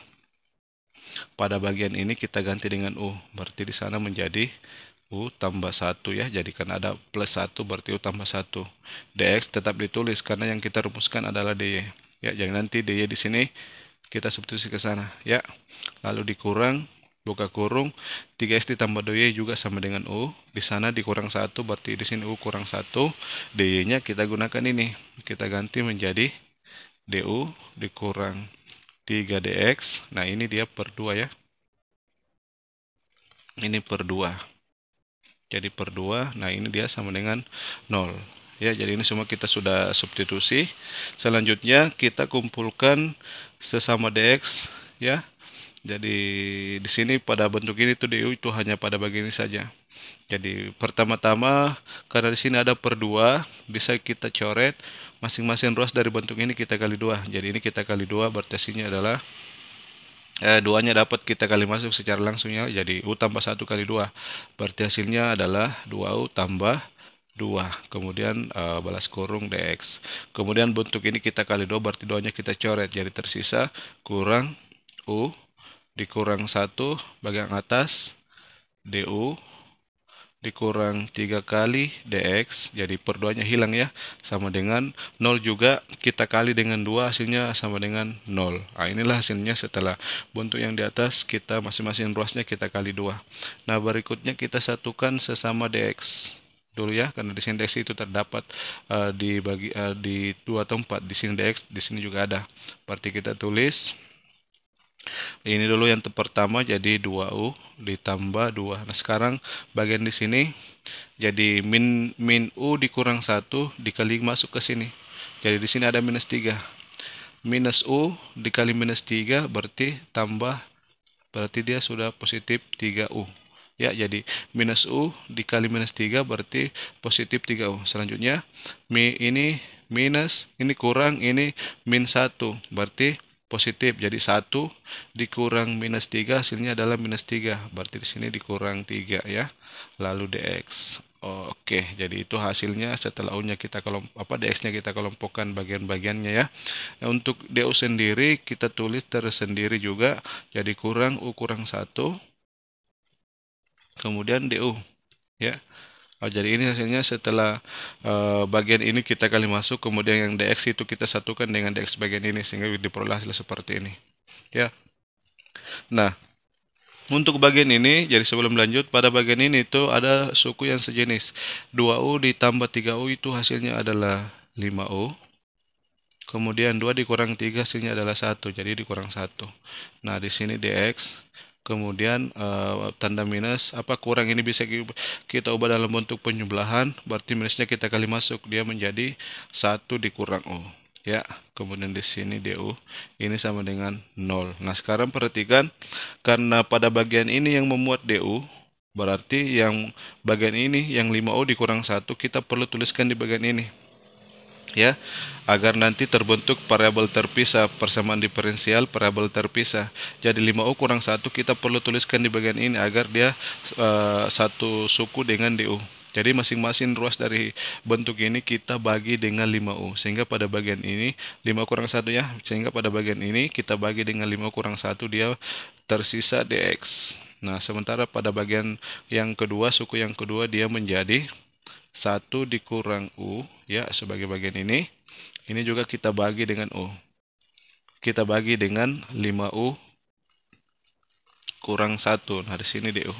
pada bagian ini kita ganti dengan U. Berarti di sana menjadi U tambah 1 ya. Jadi kan ada plus 1, berarti U tambah 1. DX tetap ditulis karena yang kita rumuskan adalah DY. Ya, jadi nanti DY di sini kita substitusi ke sana ya. Lalu dikurang, buka kurung, 3X ditambah 2Y juga sama dengan U. Di sana dikurang 1, berarti di sini U kurang 1. DY-nya kita gunakan ini. Kita ganti menjadi DU dikurang 3DX. Nah, ini dia per 2 ya. Ini per 2. Jadi per 2. Nah, ini dia sama dengan 0. Ya, jadi ini semua kita sudah substitusi. Selanjutnya kita kumpulkan sesama DX ya. Jadi di sini pada bentuk ini tuh DU itu hanya pada bagian ini saja. Jadi pertama-tama karena di sini ada per 2, bisa kita coret masing-masing ruas dari bentuk ini kita kali 2. Jadi ini kita kali 2, berarti hasilnya adalah 2-nya dapat kita kali masuk secara langsung ya. Jadi U tambah 1 kali 2. Berarti hasilnya adalah 2U tambah 2. Kemudian balas kurung DX. Kemudian bentuk ini kita kali 2, berarti 2-nya kita coret. Jadi tersisa kurang U dikurang 1 bagian atas DU dikurang 3 kali dx, jadi per 2-nya hilang ya, sama dengan 0 juga kita kali dengan 2 hasilnya sama dengan 0. Nah, inilah hasilnya setelah bentuk yang di atas kita masing-masing ruasnya kita kali 2. Nah, berikutnya kita satukan sesama dx dulu ya, karena di sini dx itu terdapat di dua tempat, di sini dx, di sini juga ada. Berarti kita tulis ini dulu yang pertama jadi 2U ditambah 2. Nah, sekarang bagian di sini jadi min U dikurang 1 dikali masuk ke sini. Jadi di sini ada minus 3. Minus U dikali minus 3 berarti dia sudah positif 3U. Ya, jadi minus U dikali minus 3 berarti positif 3U. Selanjutnya, ini minus, ini kurang, ini min 1. Berarti positif. Jadi 1 dikurang minus 3 hasilnya adalah minus 3. Berarti di sini dikurang 3 ya. Lalu dx. Oke, jadi itu hasilnya setelah U-nya kita dx-nya kita kelompokkan bagian-bagiannya ya. Nah, untuk du sendiri kita tulis tersendiri juga. Jadi kurang U kurang 1. Kemudian du ya. Jadi ini hasilnya setelah bagian ini kita kali masuk, kemudian yang dx itu kita satukan dengan dx bagian ini sehingga diperoleh hasil seperti ini. Ya. Nah, untuk bagian ini, jadi sebelum lanjut, pada bagian ini itu ada suku yang sejenis. 2U ditambah 3U itu hasilnya adalah 5U. Kemudian 2 dikurang 3 hasilnya adalah 1, jadi dikurang 1. Nah, di sini dx. Kemudian tanda minus, kurang ini bisa kita ubah dalam bentuk penjumlahan, berarti minusnya kita kali masuk, dia menjadi 1 dikurang U. Ya, kemudian di sini du, ini sama dengan 0. Nah, sekarang perhatikan, karena pada bagian ini yang memuat du, berarti yang bagian ini, yang 5U dikurang 1, kita perlu tuliskan di bagian ini. Ya, agar nanti terbentuk variabel terpisah, persamaan diferensial variabel terpisah. Jadi 5U kurang 1 kita perlu tuliskan di bagian ini agar dia satu suku dengan du. Jadi masing-masing ruas dari bentuk ini kita bagi dengan 5U. Sehingga pada bagian ini 5 kurang 1 ya. Sehingga pada bagian ini kita bagi dengan 5 kurang 1, dia tersisa dx. Nah, sementara pada bagian yang kedua, suku yang kedua, dia menjadi 1 dikurang U ya, sebagai bagian ini. Ini juga kita bagi dengan U. Kita bagi dengan 5U kurang 1. Nah, di sini du.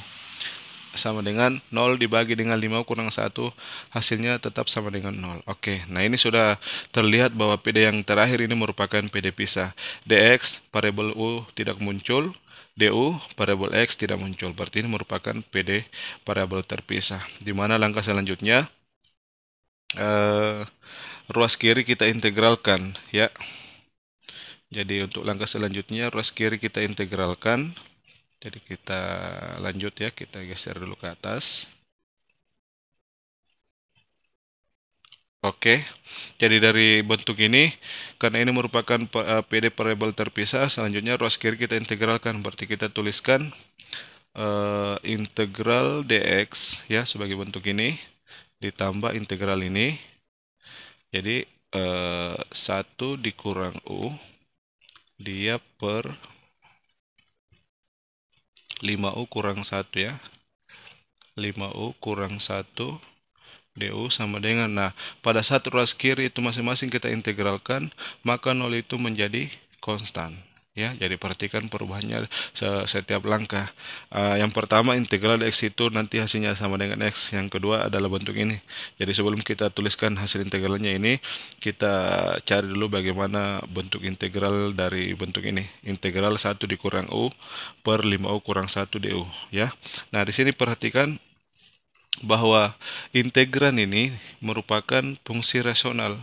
Sama dengan 0 dibagi dengan 5U kurang 1, hasilnya tetap sama dengan 0. Oke, nah ini sudah terlihat bahwa PD yang terakhir ini merupakan PD pisah. dx variabel U tidak muncul, du variabel x tidak muncul. Berarti ini merupakan PD variabel terpisah. Di mana langkah selanjutnya, ruas kiri kita integralkan ya. Jadi untuk langkah selanjutnya ruas kiri kita integralkan. Jadi kita lanjut ya, kita geser dulu ke atas. Oke, jadi dari bentuk ini, karena ini merupakan PD variabel terpisah, selanjutnya ruas kiri kita integralkan. Berarti kita tuliskan integral dx ya, sebagai bentuk ini, ditambah integral ini. Jadi 1 dikurang U, dia per 5U kurang 1 ya. 5U kurang 1 du sama dengan, nah pada saat ruas kiri itu masing-masing kita integralkan, maka 0 itu menjadi konstan ya. Jadi perhatikan perubahannya setiap langkah. Yang pertama integral x itu nanti hasilnya sama dengan x. Yang kedua adalah bentuk ini. Jadi sebelum kita tuliskan hasil integralnya ini, kita cari dulu bagaimana bentuk integral dari bentuk ini. Integral 1 dikurang U per 5U kurang 1 du ya. Nah, di sini perhatikan bahwa integran ini merupakan fungsi rasional,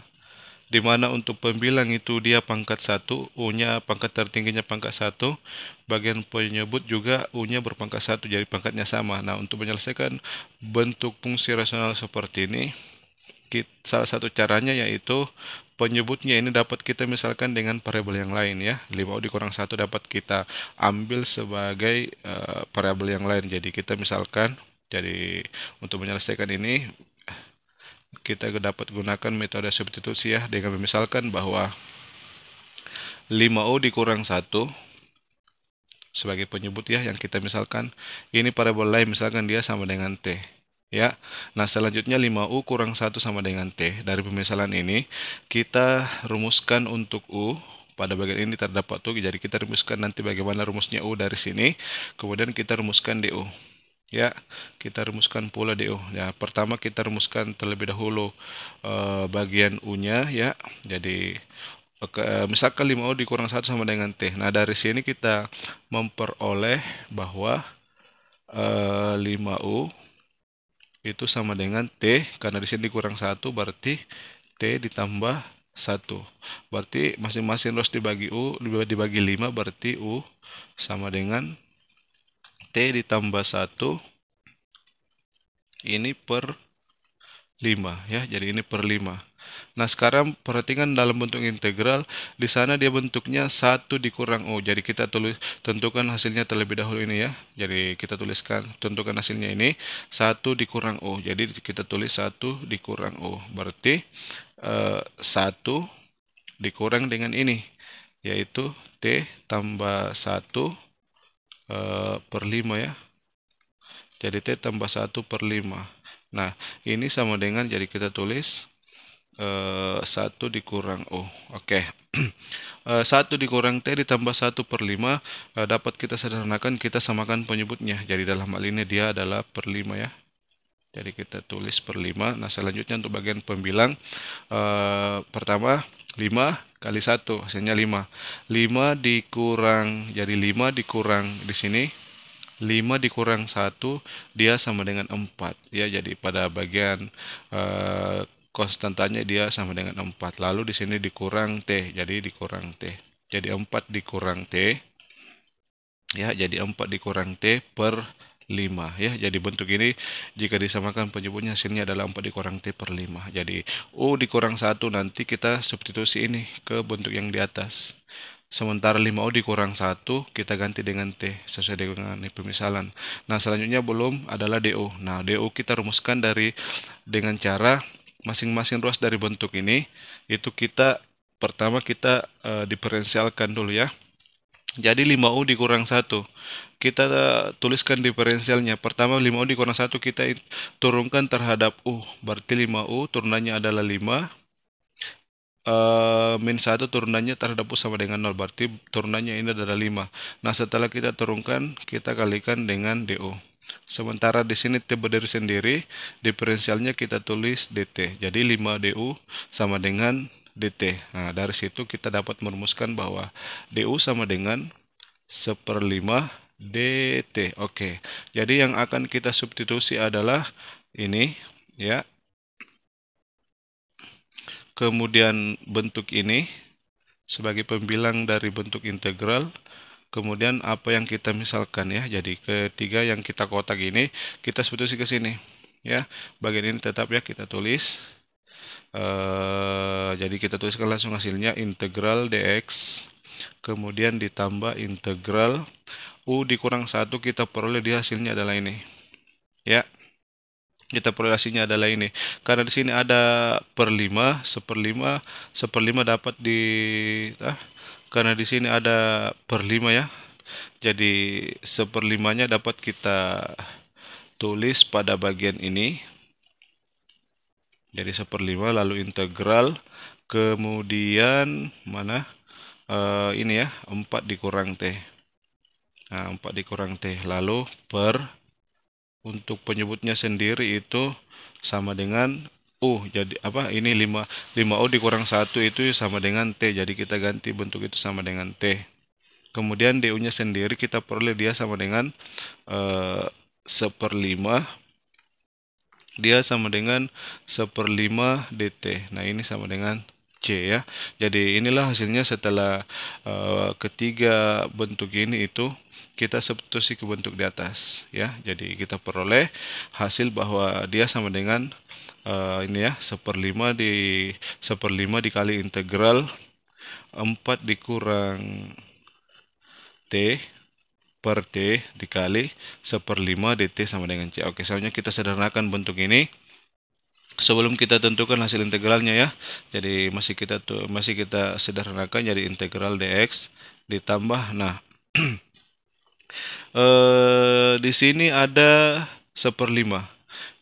di mana untuk pembilang itu dia pangkat 1, U-nya pangkat tertingginya pangkat 1, bagian penyebut juga U-nya berpangkat 1, jadi pangkatnya sama. Nah, untuk menyelesaikan bentuk fungsi rasional seperti ini, salah satu caranya yaitu penyebutnya ini dapat kita misalkan dengan variabel yang lain ya. 5U dikurang 1 dapat kita ambil sebagai variabel yang lain. Jadi kita misalkan, jadi untuk menyelesaikan ini kita dapat gunakan metode substitusi ya, dengan memisalkan bahwa 5U dikurang 1 sebagai penyebut ya, yang kita misalkan ini variabel lain, misalkan dia sama dengan T ya. Nah, selanjutnya 5U kurang 1 sama dengan T. Dari pemisalan ini, kita rumuskan untuk U. Pada bagian ini terdapat tuh, jadi kita rumuskan nanti bagaimana rumusnya U dari sini. Kemudian kita rumuskan DU. Ya, kita rumuskan pula DU. Ya, pertama kita rumuskan terlebih dahulu bagian U-nya, ya. Jadi, misalkan 5U dikurang 1 sama dengan T. Nah, dari sini kita memperoleh bahwa 5U itu sama dengan T, karena di sini dikurang 1 berarti T ditambah 1. Berarti masing-masing ruas dibagi 5 berarti U sama dengan T ditambah 1 ini per 5 ya. Jadi ini per 5. Nah, sekarang perhatikan dalam bentuk integral, di sana dia bentuknya 1 dikurang U. Jadi kita tentukan hasilnya terlebih dahulu ini ya. Jadi kita tentukan hasilnya ini 1 dikurang U. Jadi kita tulis 1 dikurang U. Berarti 1 dikurang dengan ini, yaitu T tambah 1 per 5 ya. Jadi T tambah 1 per 5. Nah, ini sama dengan, jadi kita tulis 1 dikurang U. Oke. 1 dikurang T ditambah 1 per 5 dapat kita sederhanakan, kita samakan penyebutnya. Jadi dalam hal ini dia adalah per 5 ya. Jadi kita tulis per 5. Nah, selanjutnya untuk bagian pembilang, pertama 5 kali 1 hasilnya 5. 5 dikurang, jadi 5 dikurang di sini 5 dikurang 1 dia sama dengan 4 ya. Jadi pada bagian konstantanya dia sama dengan 4. Lalu di sini dikurang T, jadi dikurang T. Jadi 4 dikurang T ya, jadi 4 dikurang T per 5 ya. Jadi bentuk ini jika disamakan penyebutnya hasilnya adalah 4 dikurang T per 5. Jadi U dikurang 1 nanti kita substitusi ini ke bentuk yang di atas. Sementara 5U dikurang 1 kita ganti dengan T sesuai dengan pemisalan. Nah, selanjutnya belum adalah DU. Nah, DU kita rumuskan dengan cara masing-masing ruas dari bentuk ini itu pertama kita diferensialkan dulu ya. Jadi 5U dikurang 1 kita tuliskan diferensialnya. Pertama 5U dikurang 1 kita turunkan terhadap U. Berarti 5U turunannya adalah 5 min 1 turunannya terhadap U sama dengan 0. Berarti turunannya ini adalah 5. Nah, setelah kita turunkan kita kalikan dengan DU. Sementara di sini T berdiri sendiri, diferensialnya kita tulis DT. Jadi 5 DU sama dengan DT. Nah, dari situ kita dapat merumuskan bahwa DU sama dengan 1/5 DT. Oke. Jadi yang akan kita substitusi adalah ini ya. Kemudian bentuk ini sebagai pembilang dari bentuk integral. Kemudian apa yang kita misalkan ya. Jadi ketiga yang kita kotak ini kita substitusi ke sini ya. Bagian ini tetap ya kita tulis. Jadi kita tuliskan langsung hasilnya integral dx kemudian ditambah integral U dikurang 1 kita peroleh di hasilnya adalah ini ya. Kita peroleh hasilnya adalah ini. Karena di sini ada per 5, 1/5 dapat karena di sini ada per 5 ya. Jadi 1/5-nya dapat kita tulis pada bagian ini. Jadi 1/5 lalu integral kemudian mana? Ini ya, 4 dikurang T. Nah, 4 dikurang T lalu untuk penyebutnya sendiri itu sama dengan U. Jadi apa? Ini 5U dikurang 1 itu sama dengan T. Jadi kita ganti bentuk itu sama dengan T. Kemudian DU-nya sendiri kita peroleh dia sama dengan 1/5. Dia sama dengan 1/5 DT. Nah, ini sama dengan C ya. Jadi inilah hasilnya setelah ketiga bentuk ini itu kita substitusi ke bentuk di atas ya. Jadi kita peroleh hasil bahwa dia sama dengan ini ya, 1/5 dikali integral 4 dikurang T per T dikali 1/5 DT sama dengan C. Oke, selanjutnya kita sederhanakan bentuk ini sebelum kita tentukan hasil integralnya ya. Jadi masih kita sederhanakan jadi integral dx ditambah di sini ada 1/5.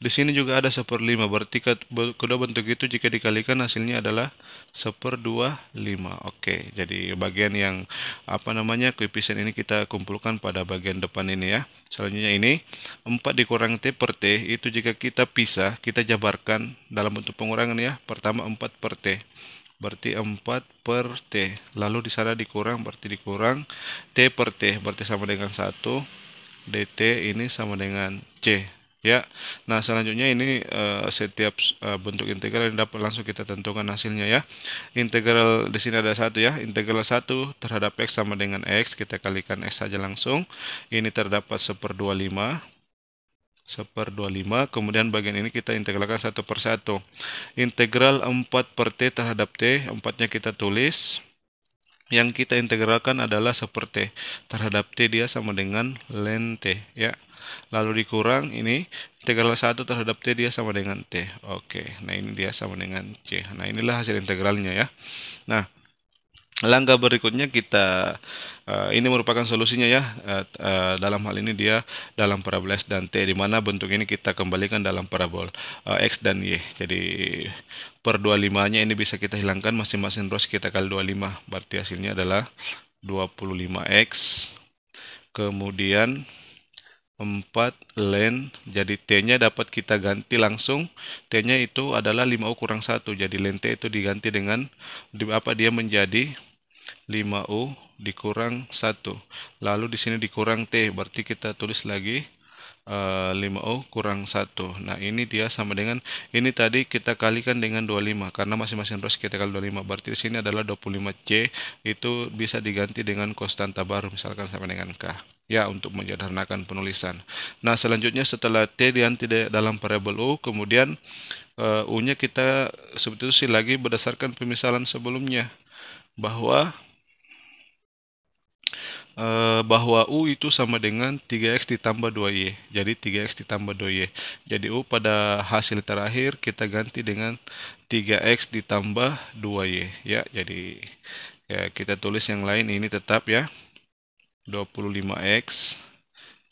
Di sini juga ada 1/5, berarti kedua bentuk itu jika dikalikan hasilnya adalah 1/25. Oke, jadi bagian yang koefisien ini kita kumpulkan pada bagian depan ini ya. Selanjutnya ini 4 dikurang T per T itu jika kita pisah, kita jabarkan dalam bentuk pengurangan ya. Pertama 4 per T. Berarti 4 per T. Lalu di sana dikurang, berarti dikurang T per T, berarti sama dengan 1. DT ini sama dengan C. Ya, nah selanjutnya ini setiap bentuk integral yang dapat langsung kita tentukan hasilnya ya. Integral di sini ada 1 ya. Integral 1 terhadap X sama dengan X, kita kalikan X saja langsung. Ini terdapat 1/25. Kemudian bagian ini kita integralkan 1 per 1. Integral 4 per T terhadap T, 4-nya kita tulis. Yang kita integralkan adalah 1 per T. Terhadap T dia sama dengan ln T ya. Lalu dikurang ini integral 1 terhadap T dia sama dengan T. Oke, nah ini dia sama dengan C. Nah inilah hasil integralnya ya. Nah langkah berikutnya kita ini merupakan solusinya ya. Dalam hal ini dia dalam parabola X dan T, di mana bentuk ini kita kembalikan dalam parabola X dan Y. Jadi per 25-nya ini bisa kita hilangkan, masing-masing ruas kita kali 25. Berarti hasilnya adalah 25X. Kemudian 4 ln, jadi T-nya dapat kita ganti langsung. T-nya itu adalah 5U kurang 1. Jadi ln T itu diganti dengan dia menjadi 5U dikurang 1. Lalu di sini dikurang T, berarti kita tulis lagi 5U kurang 1. Nah ini dia sama dengan, ini tadi kita kalikan dengan 25, karena masing-masing ruas kita kali 25, berarti di sini adalah 25C, itu bisa diganti dengan konstanta baru, misalkan sama dengan K ya, untuk menyederhanakan penulisan. Nah selanjutnya setelah T diganti dalam variabel U, kemudian U-nya kita substitusi lagi berdasarkan pemisalan sebelumnya, bahwa U itu sama dengan 3X ditambah 2Y. Jadi 3X ditambah 2Y. Jadi U pada hasil terakhir kita ganti dengan 3X ditambah 2Y ya. Jadi ya, kita tulis yang lain ini tetap ya. 25X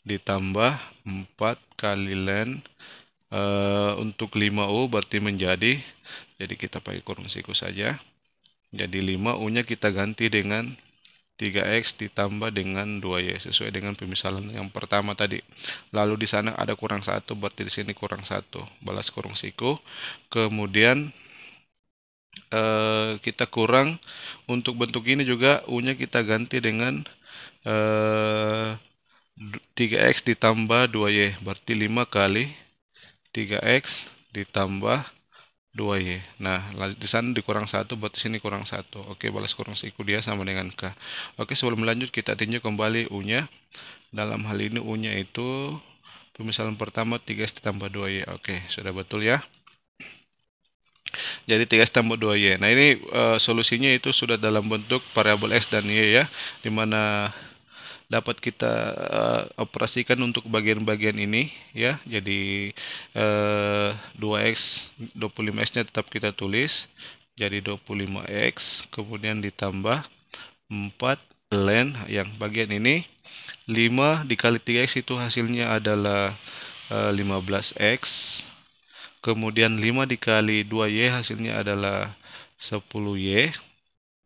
ditambah 4 kali ln untuk 5U berarti menjadi, jadi kita pakai kurung siku saja. Jadi 5U-nya kita ganti dengan 3X ditambah dengan 2Y sesuai dengan pemisalan yang pertama tadi. Lalu di sana ada kurang 1, berarti di sini kurang 1. Balas kurung siku. Kemudian kita kurang untuk bentuk ini juga U-nya kita ganti dengan 3X ditambah 2Y, berarti 5 kali 3X ditambah 2Y. Nah, di sana dikurang 1, berarti sini kurang 1. Oke, balas kurung siku dia sama dengan K. Oke, sebelum lanjut kita tinjau kembali U-nya. Dalam hal ini U-nya itu pemisalan pertama 3X ditambah 2Y. Oke, sudah betul ya. Jadi 3X tambah 2Y. Nah, ini solusinya itu sudah dalam bentuk variabel X dan Y ya, dimana dapat kita operasikan untuk bagian-bagian ini ya. Jadi 2X, 25X-nya tetap kita tulis. Jadi 25X, kemudian ditambah 4 ln yang bagian ini 5 dikali 3X itu hasilnya adalah 15X. Kemudian 5 dikali 2Y hasilnya adalah 10Y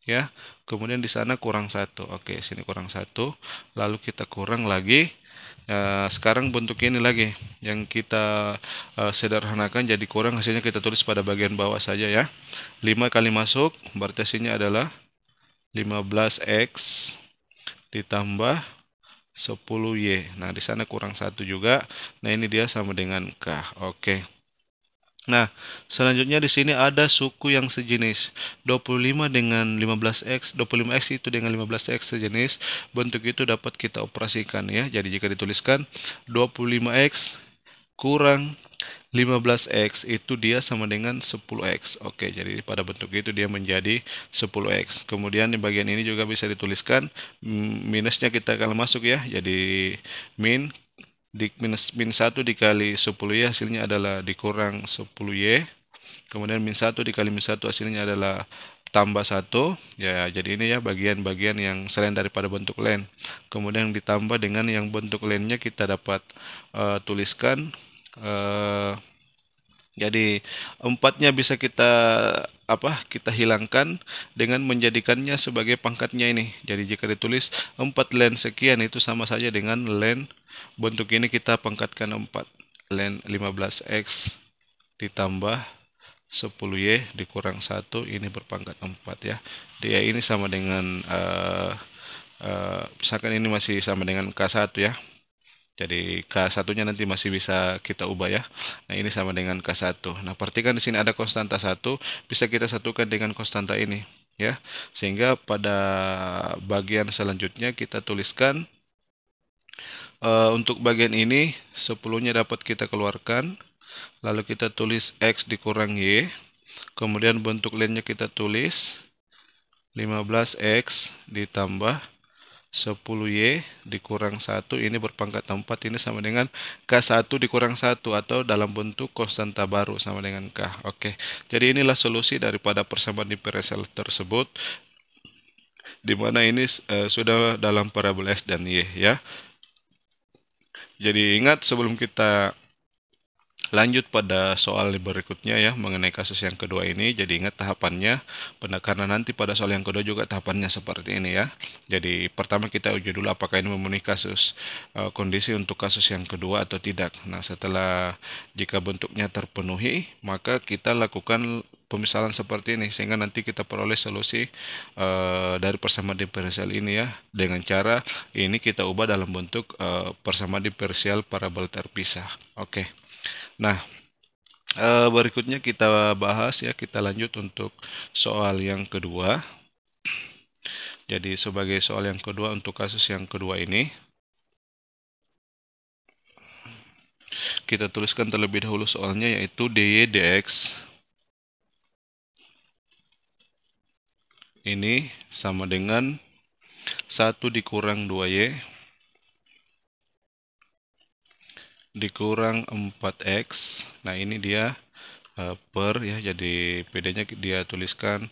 ya. Kemudian di sana kurang 1. Oke, sini kurang 1. Lalu kita kurang lagi. Sekarang bentuk ini lagi yang kita sederhanakan jadi kurang, hasilnya kita tulis pada bagian bawah saja ya. 5 kali masuk berarti hasilnya adalah 15X ditambah 10Y. Nah, di sana kurang 1 juga. Nah, ini dia sama dengan K. Oke. Nah, selanjutnya di sini ada suku yang sejenis. 25 dengan 15X, 25X itu dengan 15X sejenis. Bentuk itu dapat kita operasikan ya. Jadi jika dituliskan 25X kurang 15X itu dia sama dengan 10X. Oke, jadi pada bentuk itu dia menjadi 10X. Kemudian di bagian ini juga bisa dituliskan minusnya kita akan masuk ya. Jadi min 1 dikali 10Y hasilnya adalah dikurang 10Y. Kemudian min 1 dikali min 1 hasilnya adalah tambah 1. Ya, jadi ini ya bagian-bagian yang selain daripada bentuk ln. Kemudian ditambah dengan yang bentuk ln-nya kita dapat tuliskan Jadi 4-nya bisa kita hilangkan dengan menjadikannya sebagai pangkatnya ini. Jadi jika ditulis 4 len sekian itu sama saja dengan len bentuk ini kita pangkatkan 4. Len 15x ditambah 10y dikurang 1 ini berpangkat 4 ya. Dia ini sama dengan misalkan ini masih sama dengan K1 ya. Jadi K1-nya nanti masih bisa kita ubah ya. Nah, ini sama dengan K1. Nah, perhatikan di sini ada konstanta 1, bisa kita satukan dengan konstanta ini ya. Sehingga pada bagian selanjutnya kita tuliskan untuk bagian ini 10-nya dapat kita keluarkan. Lalu kita tulis X dikurang Y. Kemudian bentuk lainnya kita tulis 15X ditambah 10y dikurang 1 ini berpangkat 4 ini sama dengan K1 dikurang 1 atau dalam bentuk konstanta baru sama dengan K. Oke. Jadi inilah solusi daripada persamaan diferensial tersebut di mana ini sudah dalam parabol X dan Y ya. Jadi ingat sebelum kita lanjut pada soal berikutnya ya mengenai kasus yang kedua ini, jadi ingat tahapannya karena nanti pada soal yang kedua juga tahapannya seperti ini ya. Jadi pertama kita uji dulu apakah ini memenuhi kasus kondisi untuk kasus yang kedua atau tidak. Nah, setelah jika bentuknya terpenuhi maka kita lakukan pemisalan seperti ini sehingga nanti kita peroleh solusi dari persamaan diferensial ini ya dengan cara ini kita ubah dalam bentuk persamaan diferensial parabol terpisah. Oke. Nah, berikutnya kita bahas ya, kita lanjut untuk soal yang kedua. Jadi sebagai soal yang kedua untuk kasus yang kedua ini, kita tuliskan terlebih dahulu soalnya yaitu dy dx ini sama dengan 1 dikurang 2y dikurang 4x. Nah, ini dia per ya, jadi PD-nya dia tuliskan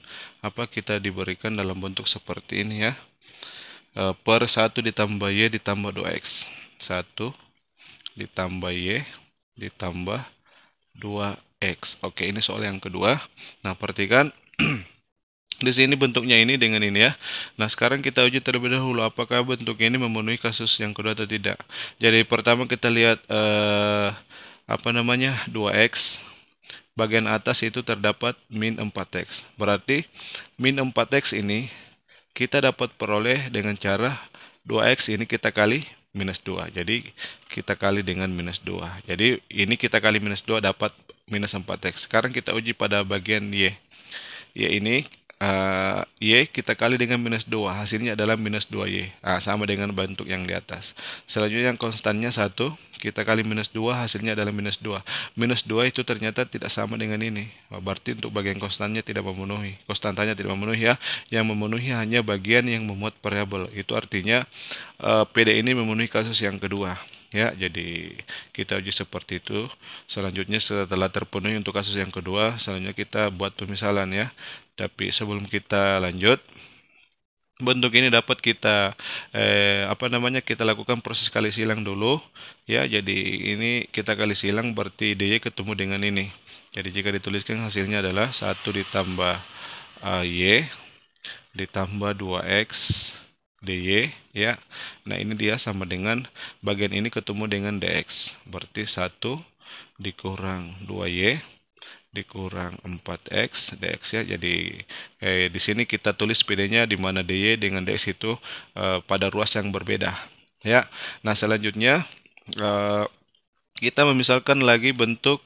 kita diberikan dalam bentuk seperti ini ya. Per 1 ditambah y ditambah 2x. 1 ditambah y ditambah 2x. Oke, ini soal yang kedua. Nah, perhatikan di sini bentuknya ini dengan ini ya. Nah, sekarang kita uji terlebih dahulu apakah bentuk ini memenuhi kasus yang kedua atau tidak. Jadi pertama kita lihat 2x bagian atas itu terdapat min 4x. Berarti min 4x ini kita dapat peroleh dengan cara 2x ini kita kali minus 2. Jadi kita kali dengan minus 2. Jadi ini kita kali minus 2 dapat minus 4x. Sekarang kita uji pada bagian y. Y ini y kita kali dengan minus 2, hasilnya adalah minus 2y. Nah, sama dengan bentuk yang di atas. Selanjutnya yang konstannya 1, kita kali minus 2, hasilnya adalah minus 2. Minus 2 itu ternyata tidak sama dengan ini. Berarti untuk bagian konstannya tidak memenuhi. Konstantanya tidak memenuhi ya. Yang memenuhi hanya bagian yang memuat variabel. Itu artinya PD ini memenuhi kasus yang kedua. Ya, jadi kita uji seperti itu. Selanjutnya setelah terpenuhi untuk kasus yang kedua, selanjutnya kita buat pemisalan ya. Tapi sebelum kita lanjut, bentuk ini dapat kita kita lakukan proses kali silang dulu ya. Jadi ini kita kali silang berarti dy ketemu dengan ini. Jadi jika dituliskan hasilnya adalah 1 ditambah y ditambah 2x dy ya. Nah, ini dia sama dengan bagian ini ketemu dengan dx. Berarti 1 dikurang 2y dikurang 4x dx ya. Jadi di sini kita tulis PD-nya di mana dy dengan dx itu pada ruas yang berbeda ya. Nah, selanjutnya kita memisalkan lagi bentuk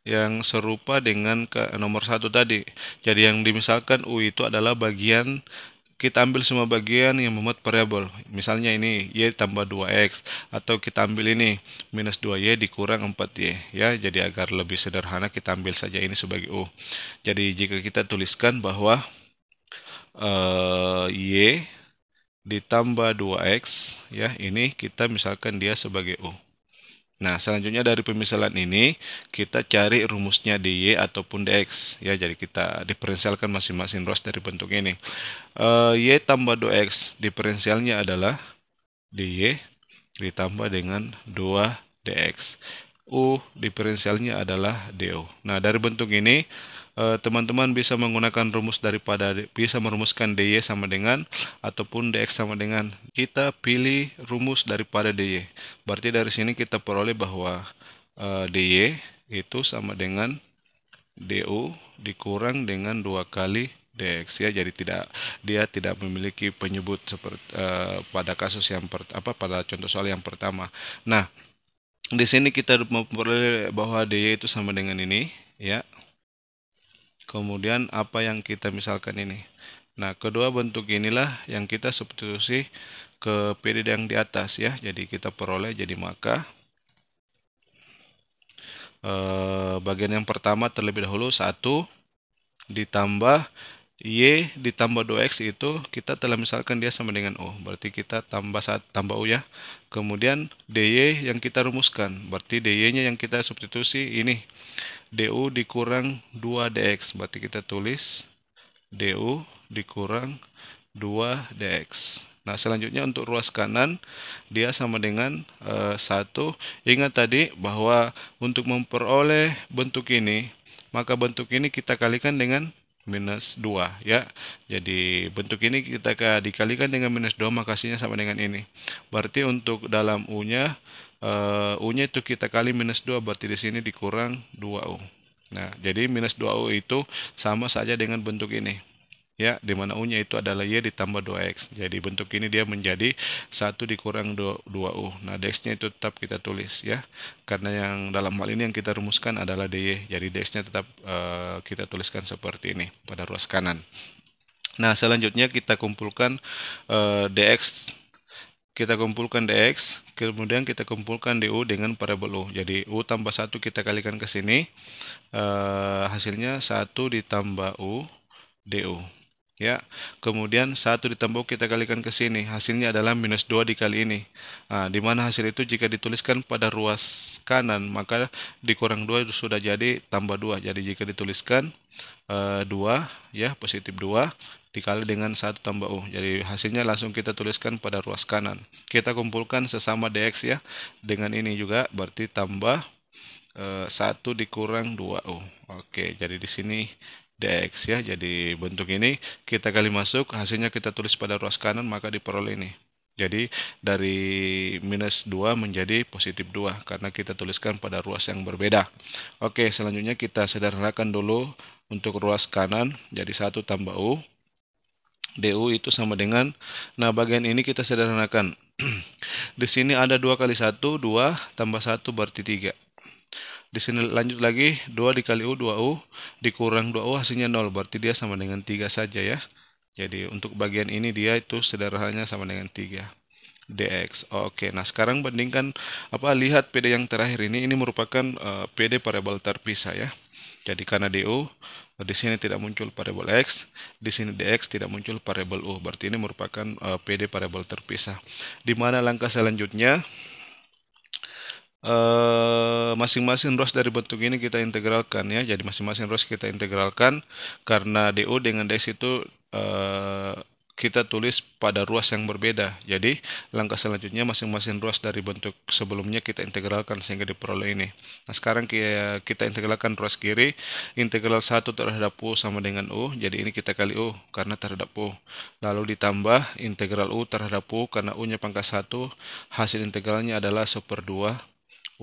yang serupa dengan nomor 1 tadi. Jadi yang dimisalkan U itu adalah bagian, kita ambil semua bagian yang memuat variabel. Misalnya ini y tambah 2x, atau kita ambil ini minus 2y dikurang 4y ya. Jadi agar lebih sederhana kita ambil saja ini sebagai U. Jadi jika kita tuliskan bahwa y ditambah 2x ya, ini kita misalkan dia sebagai U. Nah, selanjutnya dari pemisalan ini kita cari rumusnya dy ataupun dx ya. Jadi kita diferensialkan masing-masing ruas dari bentuk ini. Y tambah 2x diferensialnya adalah dy ditambah dengan 2 dx. U diferensialnya adalah DO. Nah, dari bentuk ini teman-teman bisa menggunakan rumus bisa merumuskan DY sama dengan ataupun DX sama dengan. Kita pilih rumus daripada DY. Berarti dari sini kita peroleh bahwa DY itu sama dengan DU dikurang dengan 2 kali DX ya. Jadi dia tidak memiliki penyebut seperti pada kasus pada contoh soal yang pertama. Nah, di sini kita memperoleh bahwa DY itu sama dengan ini ya. Kemudian apa yang kita misalkan ini. Nah, kedua bentuk inilah yang kita substitusi ke PD yang di atas ya. Jadi kita peroleh jadi maka bagian yang pertama terlebih dahulu 1 ditambah Y ditambah 2X itu kita telah misalkan dia sama dengan U. Berarti kita tambah U ya. Kemudian DY yang kita rumuskan. Berarti DY-nya yang kita substitusi ini. DU dikurang 2DX. Berarti kita tulis DU dikurang 2DX. Nah, selanjutnya untuk ruas kanan, dia sama dengan 1. Ingat tadi bahwa untuk memperoleh bentuk ini, maka bentuk ini kita kalikan dengan minus 2 ya. Jadi bentuk ini kita dikalikan dengan minus 2 maka hasilnya sama dengan ini. Berarti untuk dalam U-nya U-nya itu kita kali minus 2 berarti di sini dikurang 2U. Nah, jadi minus 2U itu sama saja dengan bentuk ini. Ya, di mana U-nya itu adalah Y ditambah 2X. Jadi bentuk ini dia menjadi 1 dikurang 2U. Nah, DX-nya itu tetap kita tulis ya. Karena yang dalam hal ini yang kita rumuskan adalah DY. Jadi DX-nya tetap kita tuliskan seperti ini pada ruas kanan. Nah, selanjutnya kita kumpulkan DX. Kita kumpulkan DX, kemudian kita kumpulkan DU dengan parabol U. Jadi U tambah 1 kita kalikan ke sini. Hasilnya 1 ditambah U DU. Ya, kemudian 1 ditambah kita kalikan ke sini, hasilnya adalah minus 2 dikali ini. Nah, di mana hasil itu jika dituliskan pada ruas kanan, maka dikurang 2 sudah jadi tambah 2. Jadi jika dituliskan 2, ya, positif 2, dikali dengan 1 tambah U. Jadi hasilnya langsung kita tuliskan pada ruas kanan. Kita kumpulkan sesama DX ya, dengan ini juga, berarti tambah 1 dikurang 2U. Oke, jadi di sini DX ya. Jadi bentuk ini kita kali masuk, hasilnya kita tulis pada ruas kanan, maka diperoleh ini. Jadi dari minus 2 menjadi positif 2 karena kita tuliskan pada ruas yang berbeda. Oke, selanjutnya kita sederhanakan dulu untuk ruas kanan. Jadi 1 tambah U. DU itu sama dengan, nah bagian ini kita sederhanakan. Di sini ada 2 kali 1, 2 tambah 1 berarti 3. Di sini lanjut lagi, 2 dikali U, 2U, dikurang 2U hasilnya 0, berarti dia sama dengan 3 saja ya. Jadi untuk bagian ini dia itu sederhananya sama dengan 3 dx. Oke, nah sekarang bandingkan lihat PD yang terakhir ini merupakan PD parabol terpisah ya. Jadi karena DU di sini tidak muncul parabol X, di sini DX tidak muncul parabol U, berarti ini merupakan PD parabol terpisah. Di mana langkah selanjutnya masing-masing ruas dari bentuk ini kita integralkan ya. Jadi masing-masing ruas kita integralkan karena DU dengan DX itu kita tulis pada ruas yang berbeda. Jadi langkah selanjutnya masing-masing ruas dari bentuk sebelumnya kita integralkan sehingga diperoleh ini. Nah, sekarang kita integralkan ruas kiri. Integral 1 terhadap U sama dengan U. Jadi ini kita kali U karena terhadap U. Lalu ditambah integral U terhadap U karena U-nya pangkat 1. Hasil integralnya adalah 1/2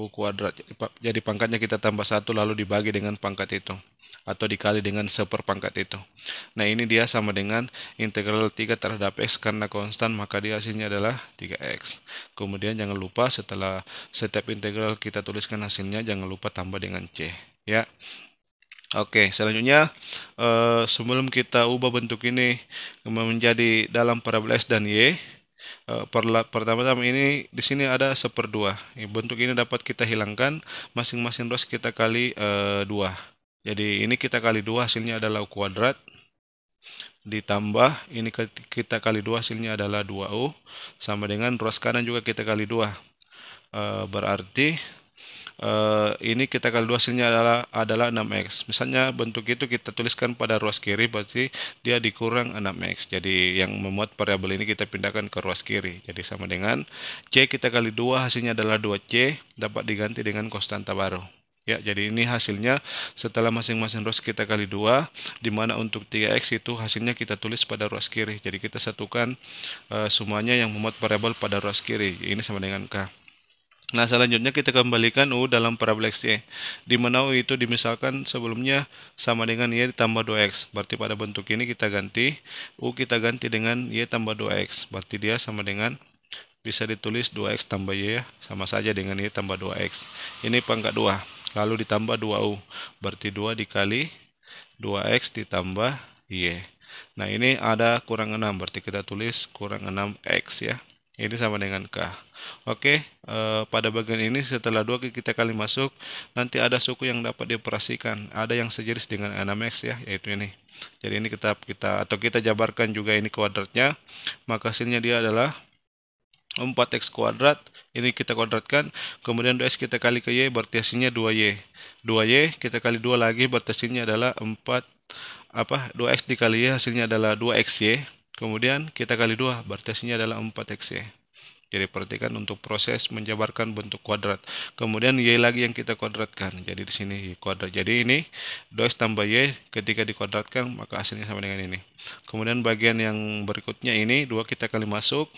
U kuadrat. Jadi pangkatnya kita tambah 1 lalu dibagi dengan pangkat itu. Atau dikali dengan 1/pangkat itu. Nah, ini dia sama dengan integral 3 terhadap X karena konstan, maka dia hasilnya adalah 3X. Kemudian jangan lupa setelah setiap integral kita tuliskan hasilnya, jangan lupa tambah dengan C. Ya. Oke, selanjutnya sebelum kita ubah bentuk ini menjadi dalam parabola X dan Y, pertama-tama ini di sini ada 1/2. Bentuk ini dapat kita hilangkan, masing-masing ruas kita kali 2. Jadi ini kita kali 2 hasilnya adalah U kuadrat. Ditambah ini kita kali 2 hasilnya adalah 2U. Sama dengan ruas kanan juga kita kali 2. Berarti ini kita kali 2 hasilnya adalah 6x. Misalnya bentuk itu kita tuliskan pada ruas kiri, berarti dia dikurang 6x. Jadi yang memuat variabel ini kita pindahkan ke ruas kiri. Jadi sama dengan C kita kali 2 hasilnya adalah 2C, dapat diganti dengan konstanta baru. Ya, jadi ini hasilnya setelah masing-masing ruas kita kali 2, di mana untuk 3x itu hasilnya kita tulis pada ruas kiri. Jadi kita satukan semuanya yang memuat variabel pada ruas kiri. Ini sama dengan K. Nah, selanjutnya kita kembalikan U dalam parabola XY, di mana U itu dimisalkan sebelumnya sama dengan Y ditambah 2X. Berarti pada bentuk ini kita ganti, U kita ganti dengan Y tambah 2X. Berarti dia sama dengan, bisa ditulis 2X tambah Y ya, sama saja dengan Y tambah 2X. Ini pangkat 2, lalu ditambah 2U. Berarti 2 dikali 2X ditambah Y. Nah, ini ada kurang 6, berarti kita tulis kurang 6X ya. Ini sama dengan K. Oke, pada bagian ini setelah 2 kita kali masuk, nanti ada suku yang dapat dioperasikan. Ada yang sejenis dengan 6x ya, yaitu ini. Jadi ini kita jabarkan juga ini kuadratnya, maka hasilnya dia adalah 4x kuadrat. Ini kita kuadratkan, kemudian 2x kita kali ke Y, berarti hasilnya 2Y. 2Y kita kali 2 lagi, berarti hasilnya adalah 2x dikali Y, hasilnya adalah 2xy. Kemudian kita kali 2, berarti hasilnya adalah 4xy. Jadi perhatikan untuk proses menjabarkan bentuk kuadrat. Kemudian Y lagi yang kita kuadratkan. Jadi di sini Y kuadrat. Jadi ini 2x tambah Y ketika dikuadratkan maka hasilnya sama dengan ini. Kemudian bagian yang berikutnya ini 2 kita kali masuk.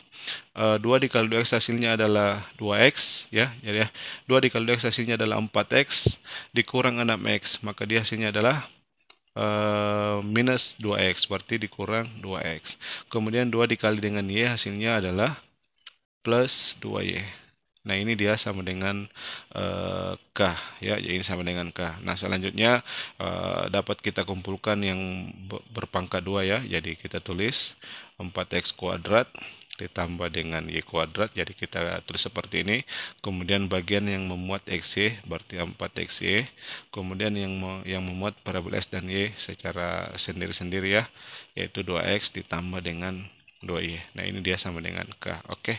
2 dikali 2x hasilnya adalah 2x ya. Jadi 2 dikali 2x hasilnya adalah 4x dikurang 6x. Maka dia hasilnya adalah minus 2x, berarti dikurang 2x. Kemudian 2 dikali dengan Y hasilnya adalah plus 2Y. Nah, ini dia sama dengan K ya, ini sama dengan K. Nah, selanjutnya dapat kita kumpulkan yang berpangkat 2 ya. Jadi kita tulis 4x kuadrat ditambah dengan Y kuadrat. Jadi kita tulis seperti ini. Kemudian bagian yang memuat XY berarti 4XY. Kemudian yang memuat parabola X dan Y secara sendiri-sendiri ya, yaitu 2x ditambah dengan 2Y. Nah, ini dia sama dengan K. Oke.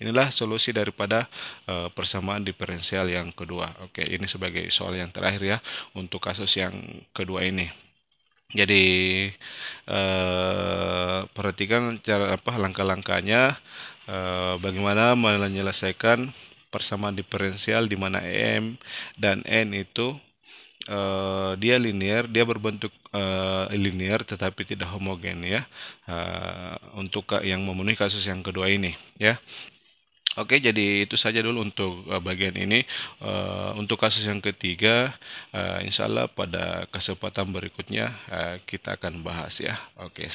Inilah solusi daripada persamaan diferensial yang kedua. Oke, ini sebagai soal yang terakhir ya untuk kasus yang kedua ini. Jadi perhatikan cara langkah-langkahnya, bagaimana menyelesaikan persamaan diferensial di mana M dan N itu dia linear, dia berbentuk linear tetapi tidak homogen ya, untuk yang memenuhi kasus yang kedua ini ya. Oke, jadi itu saja dulu untuk bagian ini. Untuk kasus yang ketiga, insya Allah pada kesempatan berikutnya kita akan bahas ya. Oke.